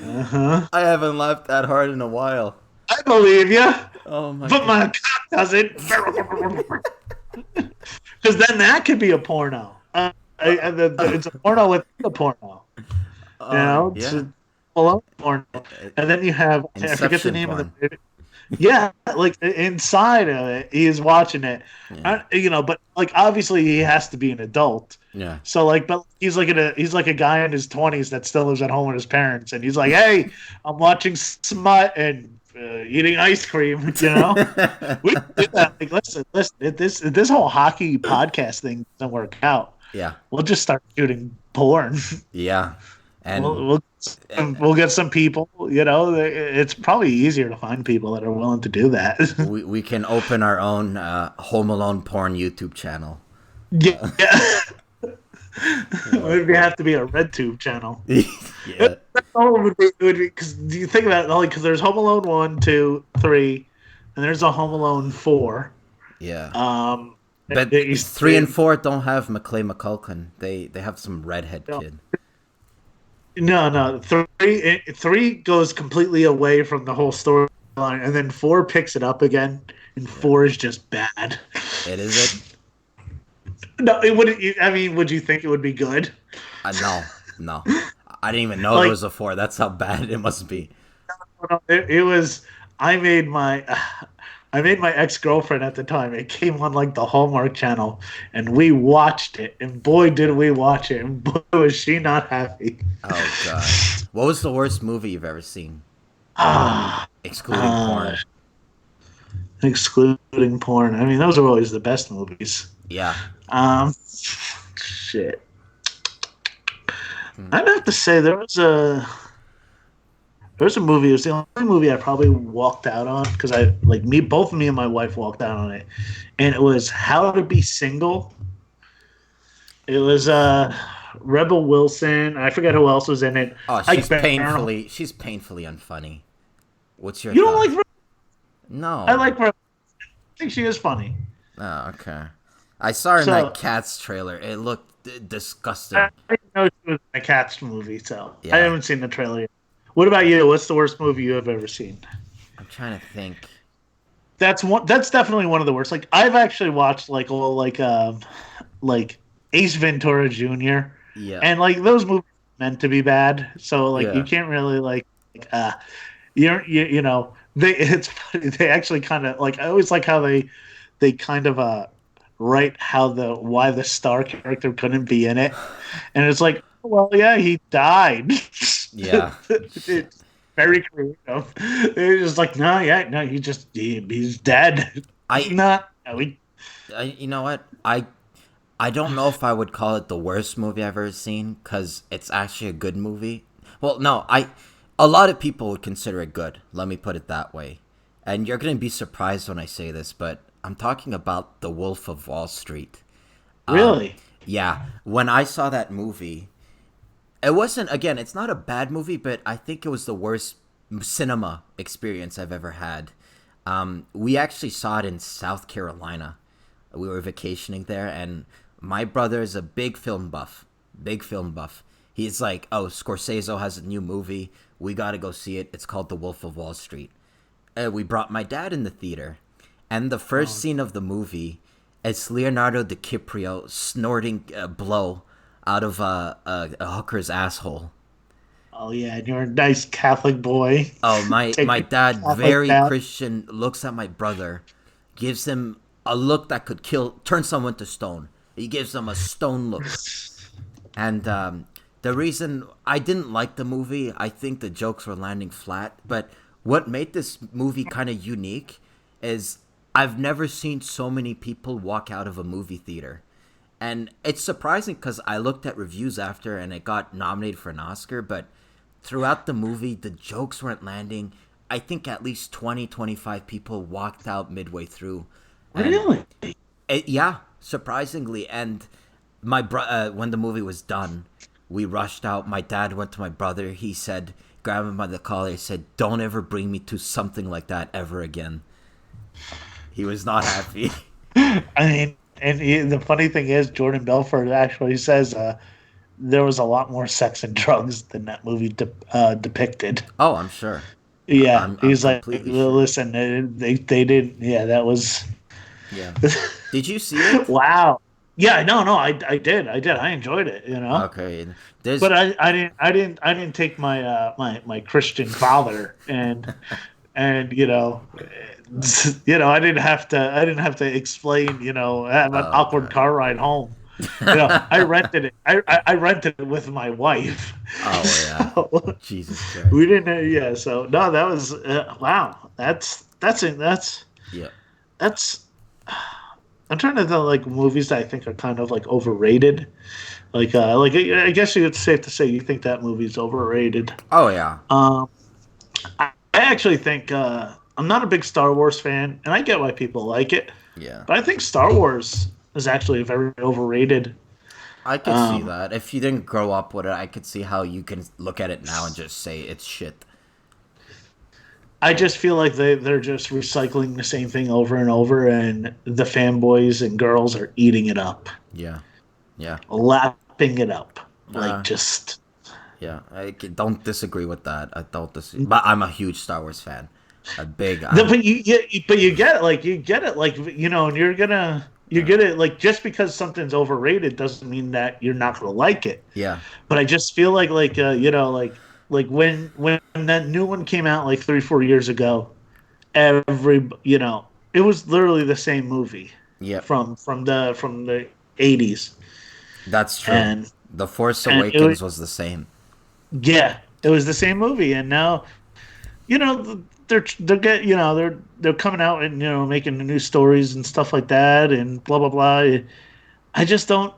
Speaker 4: I haven't laughed that hard in a while.
Speaker 3: I believe you.
Speaker 4: Oh my!
Speaker 3: But my cock doesn't. Because then that could be a porno. It's a porno with a porno.
Speaker 4: Yeah.
Speaker 3: It's a Alone porno. And then you have I forget the name of the. Yeah, like inside of it, he is watching it.
Speaker 4: Yeah.
Speaker 3: But like obviously he has to be an adult.
Speaker 4: Yeah.
Speaker 3: So but he's like a guy in his 20s that still lives at home with his parents, and he's like, "Hey, I'm watching smut and eating ice cream." We do that. Like, listen. If this whole hockey podcast thing doesn't work out,
Speaker 4: Yeah.
Speaker 3: we'll just start shooting porn.
Speaker 4: Yeah. And
Speaker 3: we'll get some people. It's probably easier to find people that are willing to do that.
Speaker 4: we can open our own Home Alone porn YouTube channel.
Speaker 3: Yeah. Maybe have to be a RedTube channel.
Speaker 4: Yeah.
Speaker 3: Would be because do you think about it? Because there's Home Alone 1, 2, 3, and there's a Home Alone 4.
Speaker 4: Yeah.
Speaker 3: But
Speaker 4: 3 and 4 don't have Macaulay Culkin. They have some redhead kid.
Speaker 3: No. 3 goes completely away from the whole storyline, and then 4 picks it up again, and 4 is just bad.
Speaker 4: It is it.
Speaker 3: No, it wouldn't. I mean, would you think it would be good?
Speaker 4: No. I didn't even know there was a 4. That's how bad it must be.
Speaker 3: No, it was. I made my ex-girlfriend at the time. It came on like the Hallmark Channel, and we watched it. And boy, did we watch it! And boy, was she not happy.
Speaker 4: Oh god. What was the worst movie you've ever seen? Excluding porn.
Speaker 3: Excluding porn. I mean, those are always the best movies.
Speaker 4: Yeah.
Speaker 3: Shit. I'd have to say there was a movie. It was the only movie I probably walked out on because both me and my wife walked out on it, and it was How to Be Single. It was Rebel Wilson. I forget who else was in it.
Speaker 4: Oh, she's painfully unfunny. What's your?
Speaker 3: You don't like?
Speaker 4: No.
Speaker 3: I like Rebel. I think she is funny.
Speaker 4: Oh, okay. I saw her in that Cats trailer. It looked disgusting.
Speaker 3: I didn't know she was in a Cats movie, so
Speaker 4: Yeah.
Speaker 3: I haven't seen the trailer yet. What about you? What's the worst movie you have ever seen?
Speaker 4: I'm trying to think.
Speaker 3: That's definitely one of the worst. Like I've actually watched like Ace Ventura Jr.
Speaker 4: Yeah.
Speaker 3: And like those movies are meant to be bad, so you can't really it's funny. They actually kind of I always like how they kind of write why the star character couldn't be in it, and it's like, well, yeah, he died.
Speaker 4: Yeah.
Speaker 3: It's very creative. It's just like, no, he's dead.
Speaker 4: You know what? I don't know if I would call it the worst movie I've ever seen because it's actually a good movie. Well, no, a lot of people would consider it good. Let me put it that way. And you're going to be surprised when I say this, but I'm talking about The Wolf of Wall Street.
Speaker 3: Really?
Speaker 4: Yeah. When I saw that movie, it wasn't, again, it's not a bad movie, but I think it was the worst cinema experience I've ever had. We actually saw it in South Carolina. We were vacationing there, and my brother is a big film buff. He's like, oh, Scorsese has a new movie. we got to go see it. It's called The Wolf of Wall Street. We brought my dad in the theater, and the first scene of the movie, it's Leonardo DiCaprio snorting blow out of a hooker's asshole.
Speaker 3: Oh yeah, and you're a nice Catholic boy.
Speaker 4: Oh, my dad,
Speaker 3: Catholic
Speaker 4: very
Speaker 3: dad.
Speaker 4: Christian, looks at my brother, gives him a look that could turn someone to stone. He gives him a stone look. And the reason I didn't like the movie, I think the jokes were landing flat, but what made this movie kind of unique is I've never seen so many people walk out of a movie theater. And it's surprising because I looked at reviews after and it got nominated for an Oscar, but throughout the movie, the jokes weren't landing. I think at least 20, 25 people walked out midway through.
Speaker 3: Really?
Speaker 4: Yeah, surprisingly. And when the movie was done, we rushed out. My dad went to my brother. He said, grabbed him by the collar, he said, "Don't ever bring me to something like that ever again." He was not happy.
Speaker 3: I mean, the funny thing is, Jordan Belfort actually says there was a lot more sex and drugs than that movie depicted.
Speaker 4: Oh, I'm sure.
Speaker 3: Yeah, he's like,
Speaker 4: completely sure.
Speaker 3: listen, they didn't. Yeah, that was.
Speaker 4: Yeah. Did you see it?
Speaker 3: Wow. Yeah, no, I did. I enjoyed it.
Speaker 4: Okay.
Speaker 3: But I didn't take my my Christian father and I didn't have to explain, have an awkward car ride home. I rented it. I rented it with my wife.
Speaker 4: Oh yeah.
Speaker 3: So,
Speaker 4: Jesus Christ.
Speaker 3: we didn't. Yeah. So no, that was wow. That's
Speaker 4: Yeah.
Speaker 3: that's. I'm trying to think like movies that I think are kind of like overrated. Like I guess it's safe to say you think that movie's overrated.
Speaker 4: Oh yeah.
Speaker 3: I actually think I'm not a big Star Wars fan, and I get why people like it.
Speaker 4: Yeah.
Speaker 3: But I think Star Wars is actually very overrated.
Speaker 4: I could see that. If you didn't grow up with it, I could see how you can look at it now and just say it's shit.
Speaker 3: I just feel like they're just recycling the same thing over and over, and the fanboys and girls are eating it up.
Speaker 4: Yeah. Yeah.
Speaker 3: Lapping it up. Like just...
Speaker 4: Yeah. I don't disagree with that. I don't disagree. But I'm a huge Star Wars fan. A big...
Speaker 3: But you get it. Like, you get it. Like, and you're gonna... You get it, like, just because something's overrated doesn't mean that you're not going to like it.
Speaker 4: Yeah.
Speaker 3: But I just feel like when that new one came out, like, 3-4 years ago, it was literally the same movie.
Speaker 4: Yeah.
Speaker 3: From the 80s.
Speaker 4: That's true.
Speaker 3: And
Speaker 4: The Force Awakens was the same.
Speaker 3: Yeah. It was the same movie. And now, they're coming out and making new stories and stuff like that and blah blah blah. I just don't.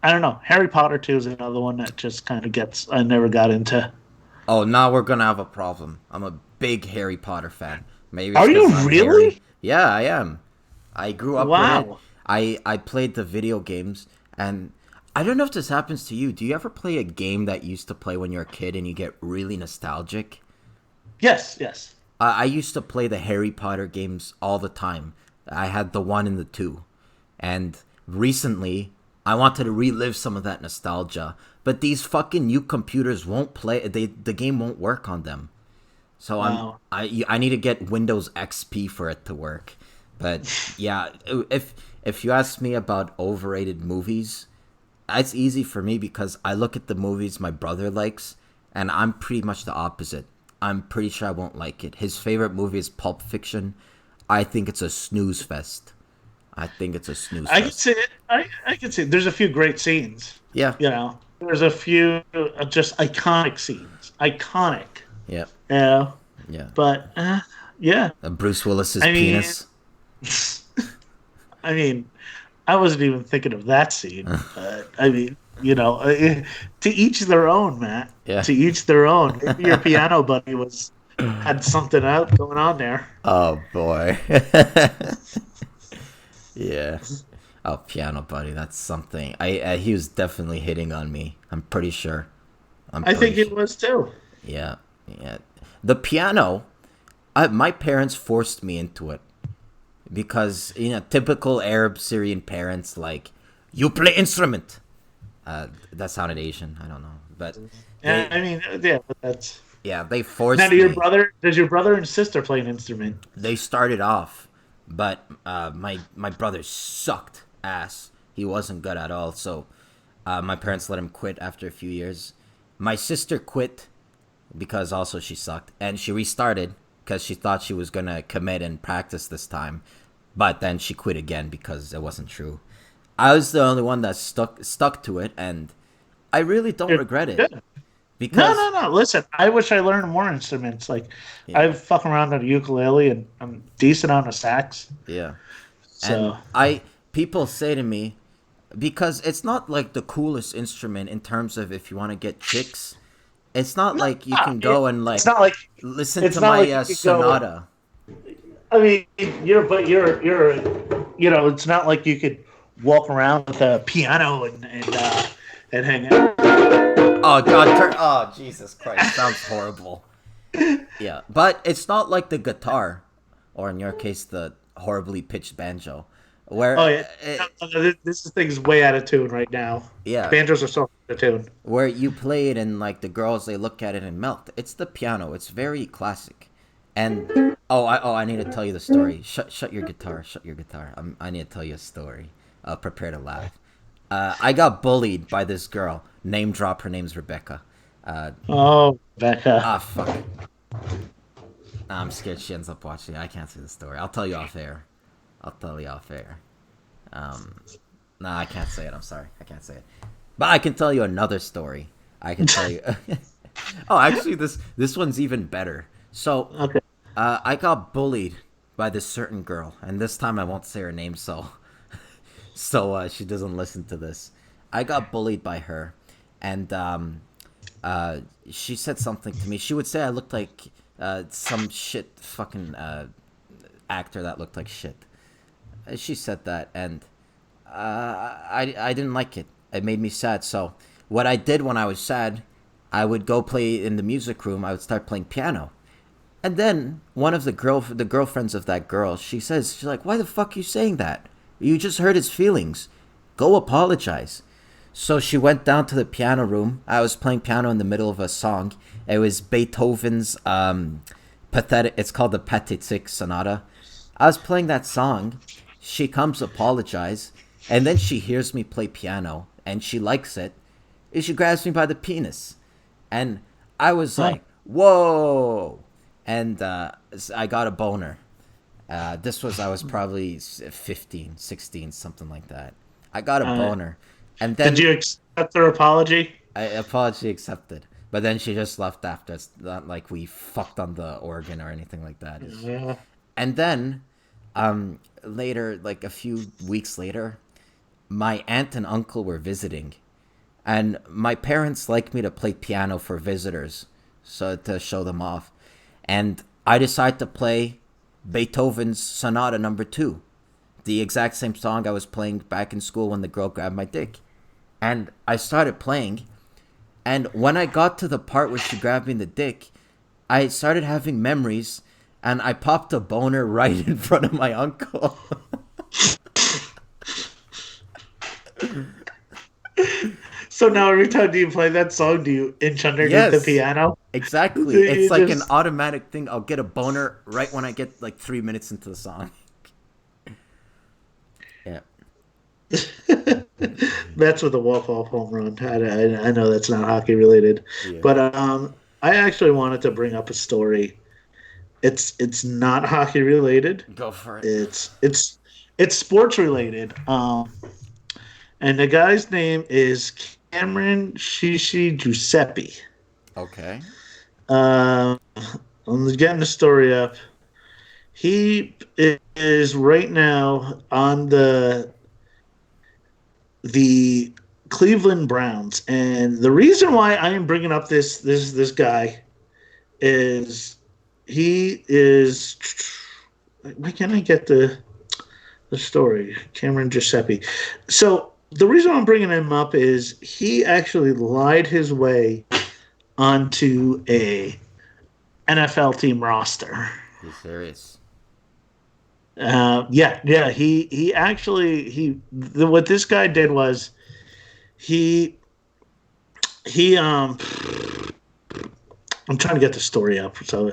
Speaker 3: I don't know. Harry Potter 2 is another one that just kind of I never got into.
Speaker 4: Oh, now we're gonna have a problem. I'm a big Harry Potter fan. Maybe.
Speaker 3: Are you
Speaker 4: I'm
Speaker 3: really?
Speaker 4: Harry. Yeah, I am. I grew up with it. I played the video games, and I don't know if this happens to you. Do you ever play a game that you used to play when you were a kid and you get really nostalgic?
Speaker 3: Yes.
Speaker 4: I used to play the Harry Potter games all the time. I had the 1 and the 2. And recently, I wanted to relive some of that nostalgia. But these fucking new computers won't play. The game won't work on them. So
Speaker 3: Wow.
Speaker 4: I need to get Windows XP for it to work. But yeah, if you ask me about overrated movies, it's easy for me because I look at the movies my brother likes, and I'm pretty much the opposite. I'm pretty sure I won't like it. His favorite movie is Pulp Fiction. I think it's a snooze fest. I can see
Speaker 3: it. I can see it. There's a few great scenes.
Speaker 4: Yeah.
Speaker 3: There's a few just iconic scenes. Iconic.
Speaker 4: Yeah.
Speaker 3: Yeah.
Speaker 4: Yeah.
Speaker 3: But yeah.
Speaker 4: Bruce Willis's penis.
Speaker 3: I mean, I wasn't even thinking of that scene. But I mean, to each their own, Matt.
Speaker 4: Yeah.
Speaker 3: To each their own. Maybe your piano buddy had something out going on there.
Speaker 4: Oh boy. Yeah. Oh, piano buddy, that's something. He was definitely hitting on me. I'm pretty sure.
Speaker 3: I think it was too.
Speaker 4: Yeah. The piano, my parents forced me into it because typical Arab Syrian parents, like, you play instrument. That sounded Asian. I don't know, but
Speaker 3: Yeah,
Speaker 4: They
Speaker 3: I mean, yeah, but that's
Speaker 4: yeah, they
Speaker 3: now.
Speaker 4: forced
Speaker 3: Do your
Speaker 4: me.
Speaker 3: brother? Does your brother and sister play an instrument?
Speaker 4: They started off, but my brother sucked ass. He wasn't good at all. So my parents let him quit after a few years. My sister quit because also she sucked, and she restarted because she thought she was gonna commit and practice this time, but then she quit again because it wasn't true. I was the only one that stuck to it, and I really don't
Speaker 3: You're
Speaker 4: regret it
Speaker 3: good. No,
Speaker 4: because
Speaker 3: no, no. Listen, I wish I learned more instruments. Like,
Speaker 4: yeah,
Speaker 3: I've fucking around on a ukulele and I'm decent on a sax.
Speaker 4: yeah. And
Speaker 3: So,
Speaker 4: people say to me, because it's not like the coolest instrument in terms of if you want to get chicks. It's not
Speaker 3: no,
Speaker 4: like you can go and
Speaker 3: it's
Speaker 4: like
Speaker 3: not like
Speaker 4: listen
Speaker 3: it's
Speaker 4: to
Speaker 3: not
Speaker 4: my
Speaker 3: like you could go.
Speaker 4: sonata.
Speaker 3: I mean, it's not like you could walk around with a piano and hang out.
Speaker 4: Oh God! Oh Jesus Christ! Sounds horrible. Yeah, but it's not like the guitar, or in your case, the horribly pitched banjo,
Speaker 3: Oh
Speaker 4: where
Speaker 3: yeah, this thing's way out of tune right now.
Speaker 4: yeah,
Speaker 3: Banjos are so out of tune.
Speaker 4: where you play it and like the girls they look at it and melt. It's the piano. It's very classic. And I need to tell you the story. Shut your guitar. Shut your guitar. I need to tell you a story. Prepare to laugh. I got bullied by this girl. Name drop. Her name's Rebecca.
Speaker 3: Oh, Becca.
Speaker 4: Fuck. I'm scared she ends up watching. I can't say the story. I'll tell you off air. I'll tell you off air. Um, nah, I can't say it. I'm sorry. I can't say it. But I can tell you another story. I can tell you. Oh, actually, this one's even better. So,
Speaker 3: Okay.
Speaker 4: I got bullied by this certain girl, and this time I won't say her name, so she doesn't listen to this. I got bullied by her, and she said something to me. She would say I looked like some shit fucking actor that looked like shit. She said that, and I didn't like it. It made me sad. So what I did when I was sad, I would go play in the music room. I would start playing piano. And then one of the girlfriends of that girl, she's like, "Why the fuck are you saying that? You just hurt his feelings. Go apologize." So she went down to the piano room. I was playing piano in the middle of a song. It was Beethoven's pathetic. It's called the Pathetic Sonata. I was playing that song. She comes apologize, and then she hears me play piano, and she likes it. And she grabs me by the penis, and I was like, "Whoa!" And I got a boner. I was probably 15, 16, something like that. I got a boner. And then
Speaker 3: Did you accept her apology?
Speaker 4: apology accepted. But then she just left after. It's not like we fucked on the organ or anything like that.
Speaker 3: Yeah.
Speaker 4: And then later, like a few weeks later, my aunt and uncle were visiting. And my parents like me to play piano for visitors, so to show them off. And I decided to play Beethoven's Sonata Number 2, the exact same song I was playing back in school when the girl grabbed my dick. And I started playing, and when I got to the part where she grabbed me in the dick, I started having memories, and I popped a boner right in front of my uncle.
Speaker 3: So now every time you play that song, do you inch underneath the piano?
Speaker 4: Exactly.
Speaker 3: You
Speaker 4: It's like an
Speaker 3: just-
Speaker 4: automatic thing. I'll get a boner right when I get like 3 minutes into the song. Yeah.
Speaker 3: That's with a walk-off home run. I know that's not hockey related,
Speaker 4: Yeah.
Speaker 3: but I actually wanted to bring up a story. It's not hockey related.
Speaker 4: Go for it.
Speaker 3: It's sports related. And the guy's name is Cameron Shishi Giuseppe.
Speaker 4: Okay.
Speaker 3: I'm getting the story up. He is right now on the Cleveland Browns, and the reason why I am bringing up this guy is he is. Why can't I get the story? Cameron Giuseppe. So the reason I'm bringing him up is he actually lied his way onto a NFL team roster.
Speaker 4: He's serious.
Speaker 3: Yeah. He actually what this guy did was he I'm trying to get the story up, so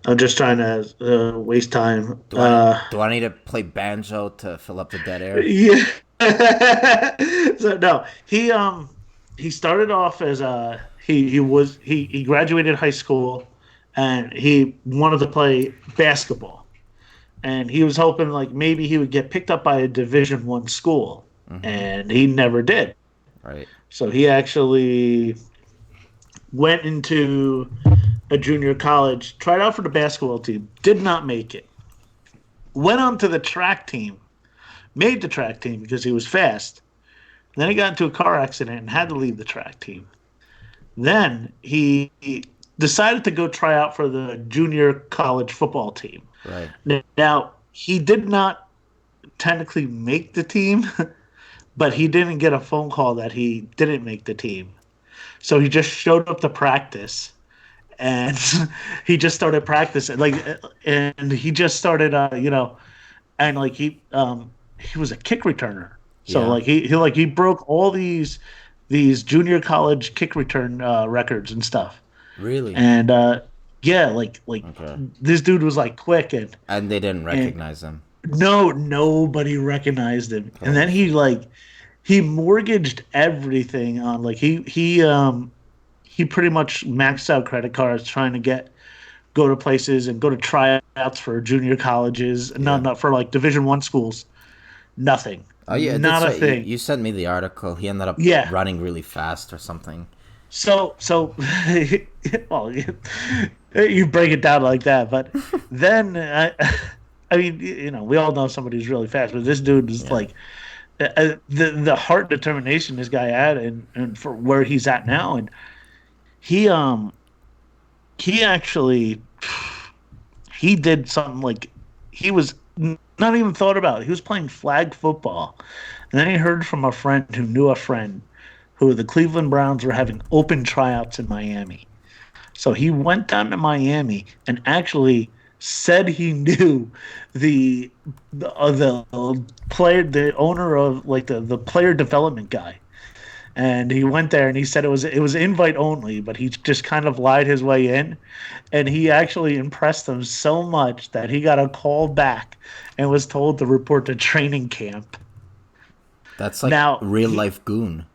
Speaker 3: I'm just trying to waste time.
Speaker 4: Do I need to play banjo to fill up the dead air?
Speaker 3: Yeah. So no, he started off as he graduated high school, and he wanted to play basketball, and he was hoping like maybe he would get picked up by a Division 1 school, and he never did.
Speaker 4: Right.
Speaker 3: So he actually went into a junior college, tried out for the basketball team, did not make it. Went on to the track team, made the track team because he was fast. Then he got into a car accident and had to leave the track team. Then he decided to go try out for the junior college football team.
Speaker 4: Right.
Speaker 3: Now, he did not technically make the team, but he didn't get a phone call that he didn't make the team. So he just showed up to practice, and he just started practicing. And he just started, and he was a kick returner. So he broke all these junior college kick return records and stuff.
Speaker 4: Really?
Speaker 3: And okay. This dude was like quick,
Speaker 4: and they didn't recognize him.
Speaker 3: No, nobody recognized him. And then he mortgaged everything on he pretty much maxed out credit cards trying to go to places and go to tryouts for junior colleges, not for Division 1 schools. Nothing.
Speaker 4: Oh yeah,
Speaker 3: not a thing.
Speaker 4: You sent me the article. He ended up running really fast or something.
Speaker 3: So well, you break it down like that, but then I mean, we all know somebody who's really fast, but this dude is the heart determination this guy had, and for where he's at now, and he actually he did something he was not even thought about. He was playing flag football, and then he heard from a friend who knew a friend who the Cleveland Browns were having open tryouts in Miami. So he went down to Miami and actually said he knew the player, the owner of the player development guy. And he went there and he said it was invite only, but he just kind of lied his way in, and he actually impressed them so much that he got a call back and was told to report to training camp.
Speaker 4: That's now, real life goon.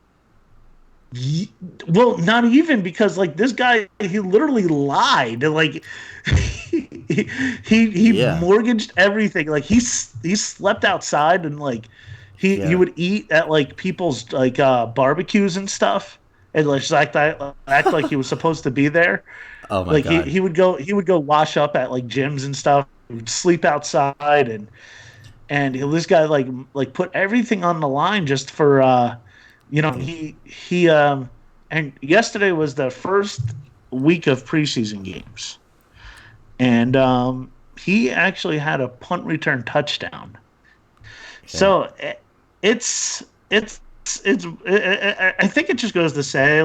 Speaker 3: Well, not even, because this guy, he literally lied. He mortgaged everything. He slept outside, and he would eat at people's barbecues and stuff, and just act like he was supposed to be there.
Speaker 4: Oh my God.
Speaker 3: He would go wash up at gyms and stuff. He would sleep outside, and this guy put everything on the line just for and yesterday was the first week of preseason games, and he actually had a punt return touchdown. Okay. So it's I think it just goes to say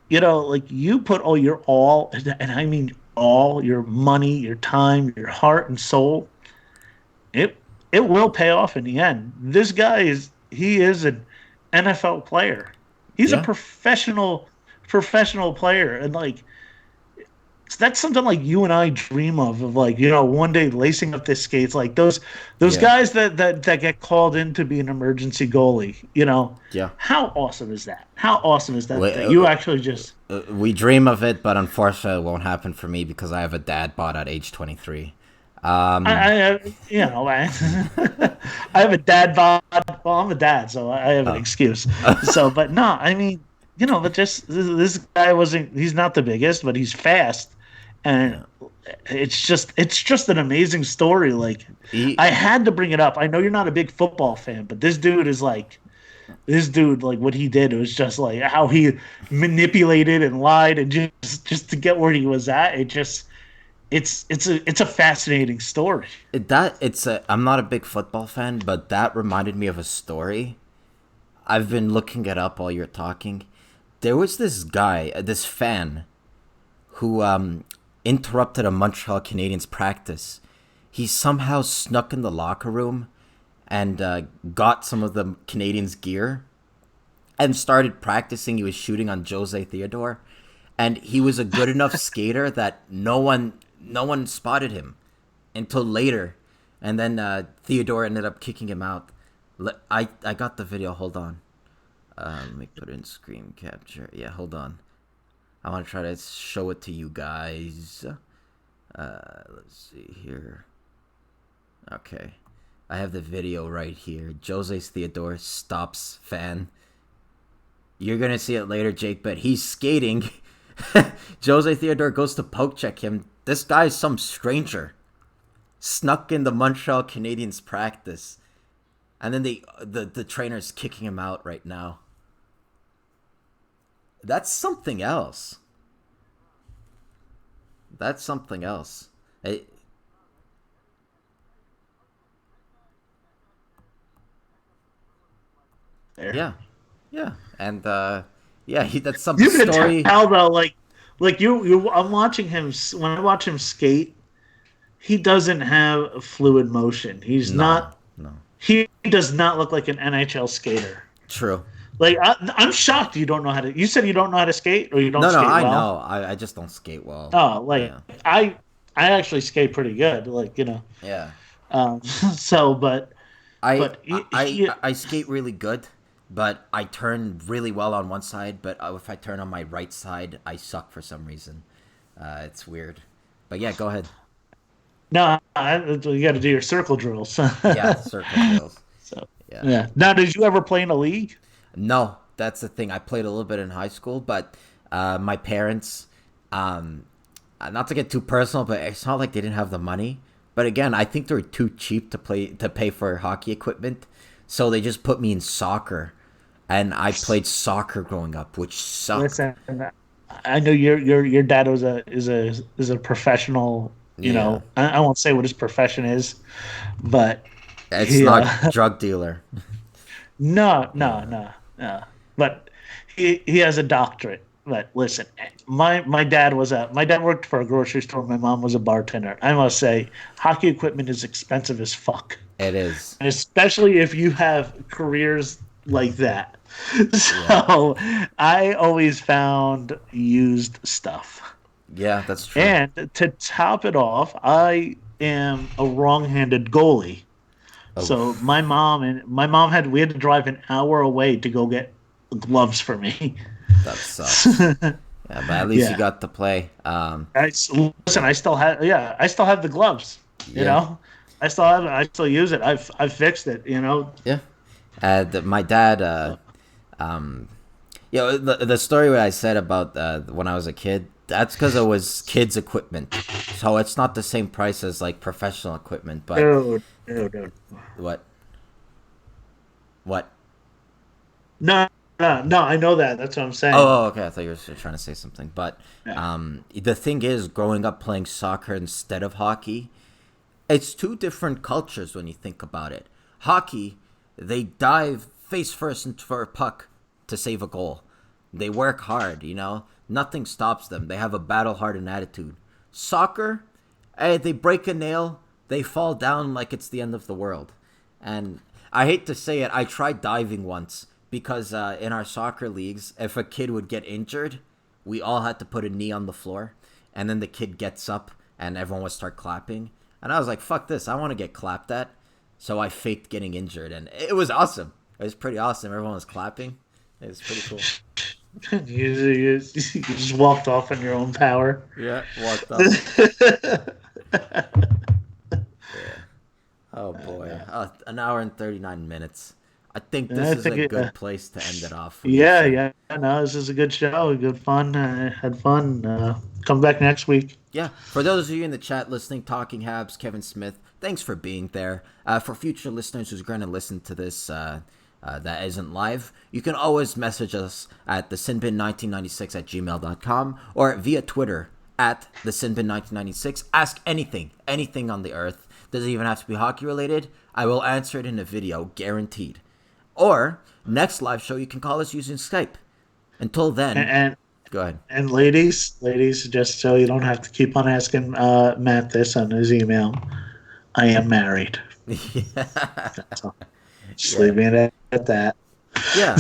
Speaker 3: you put all, and I mean all, your money, your time, your heart and soul, it will pay off in the end. This guy is an NFL player. He's a professional player, and that's something you and I dream of one day lacing up the skates those guys that get called in to be an emergency goalie. How awesome is that? How awesome is that? That you actually just
Speaker 4: we dream of it, but unfortunately, it won't happen for me because I have a dad bod at age 23.
Speaker 3: I have a dad bod. Well, I'm a dad, so I have an excuse. But no, I mean, but just this guy he's not the biggest, but he's fast, and it's just an amazing story. I had to bring it up. I know you're not a big football fan, but this dude is what he did, it was just how he manipulated and lied and just to get where he was at. It's a fascinating story.
Speaker 4: I'm not a big football fan, but that reminded me of a story. I've been looking it up while you're talking. There was this guy, this fan, who interrupted a Montreal Canadiens practice. He somehow snuck in the locker room and got some of the Canadiens gear and started practicing. He was shooting on Jose Theodore. and he was a good enough skater that no one spotted him until later, and then Theodore ended up kicking him out. I got the video. Hold on. Let me put it in screen capture. Yeah, hold on. I want to try to show it to you guys. Let's see here. Okay. I have the video right here. Jose Theodore stops fan. You're going to see it later, Jake, but he's skating. Jose Theodore goes to poke check him. This guy's some stranger. Snuck in the Montreal Canadiens practice. And then the trainer's kicking him out right now. That's something else. That's something else. Yeah. And that's some
Speaker 3: You can
Speaker 4: story.
Speaker 3: tell though, like you. I'm watching him when I watch him skate. He doesn't have a fluid motion. He's not.
Speaker 4: No.
Speaker 3: He does not look like an NHL skater.
Speaker 4: True.
Speaker 3: Like I'm shocked you don't know how to. You said you don't know how to skate, or you don't.
Speaker 4: No,
Speaker 3: skate
Speaker 4: I
Speaker 3: well?
Speaker 4: know. I just don't skate well.
Speaker 3: Oh, like
Speaker 4: Yeah.
Speaker 3: I actually skate pretty good. Like
Speaker 4: Yeah.
Speaker 3: So, but
Speaker 4: I skate really good, but I turn really well on one side. But if I turn on my right side, I suck for some reason. It's weird. But yeah, go ahead.
Speaker 3: no, you got to do your circle drills.
Speaker 4: Yeah, circle drills.
Speaker 3: So
Speaker 4: Yeah.
Speaker 3: yeah. Now, did you ever play in a league?
Speaker 4: No, that's the thing. I played a little bit in high school, but my parents, not to get too personal, but it's not like they didn't have the money. But again, I think they were too cheap to pay for hockey equipment, so they just put me in soccer, and I played soccer growing up, which sucked.
Speaker 3: Listen, I know your dad is a professional. You know, I won't say what his profession is, but
Speaker 4: It's not drug dealer.
Speaker 3: No. But he has a doctorate. But listen, my dad worked for a grocery store. My mom was a bartender. I must say, hockey equipment is expensive as fuck.
Speaker 4: It is.
Speaker 3: And especially if you have careers like that. So I always found used stuff.
Speaker 4: Yeah, that's true.
Speaker 3: And to top it off, I am a wrong-handed goalie. So we had to drive an hour away to go get gloves for me.
Speaker 4: That sucks. Yeah, but at least you got to play.
Speaker 3: I still have the gloves. You know, I still use it. I've fixed it. You know.
Speaker 4: Yeah. My dad. The story what I said about when I was a kid. That's because it was kids' equipment, so it's not the same price as like professional equipment. But
Speaker 3: Dude.
Speaker 4: What?
Speaker 3: No, I know that. That's what I'm saying.
Speaker 4: Oh, okay. I thought you were trying to say something. But the thing is, growing up playing soccer instead of hockey, it's two different cultures when you think about it. Hockey, they dive face first into a puck to save a goal. They work hard, you know. Nothing stops them. They have a battle-hardened attitude. Soccer, they break a nail, they fall down like it's the end of the world. And I hate to say it, I tried diving once because in our soccer leagues, if a kid would get injured, we all had to put a knee on the floor, and then the kid gets up and everyone would start clapping. And I was like, fuck this, I want to get clapped at. So I faked getting injured, and it was awesome. It was pretty awesome. Everyone was clapping. It was pretty cool.
Speaker 3: You just walked off on your own power.
Speaker 4: Yeah, walked off. Oh boy, an hour and 39 minutes. I think this is a good place to end it off.
Speaker 3: Yeah. No, this is a good show. Good fun. Had fun. Come back next week.
Speaker 4: Yeah. For those of you in the chat listening, Talking Habs, Kevin Smith, thanks for being there. For future listeners who's going to listen to this that isn't live, you can always message us at thesinbin1996 at gmail.com or via Twitter at thesinbin1996. Ask anything on the earth. Doesn't even have to be hockey related. I will answer it in a video, guaranteed. Or next live show, you can call us using Skype. Until then, go ahead.
Speaker 3: And ladies, just so you don't have to keep on asking Matt this on his email, I am married.
Speaker 4: Yeah.
Speaker 3: So, just leave me at that.
Speaker 4: Yeah.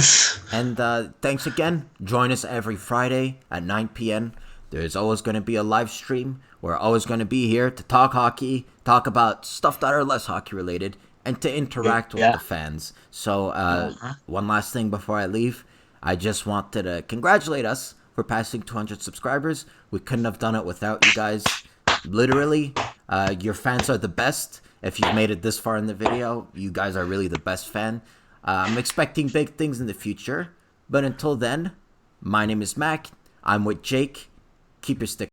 Speaker 4: And thanks again. Join us every Friday at 9 p.m. There's always going to be a live stream. We're always going to be here to talk hockey, talk about stuff that are less hockey related, and to interact with the fans. So one last thing before I leave. I just wanted to congratulate us for passing 200 subscribers. We couldn't have done it without you guys. Literally, your fans are the best. If you've made it this far in the video, you guys are really the best fan. I'm expecting big things in the future. But until then, my name is Mac. I'm with Jake. Keep your stick.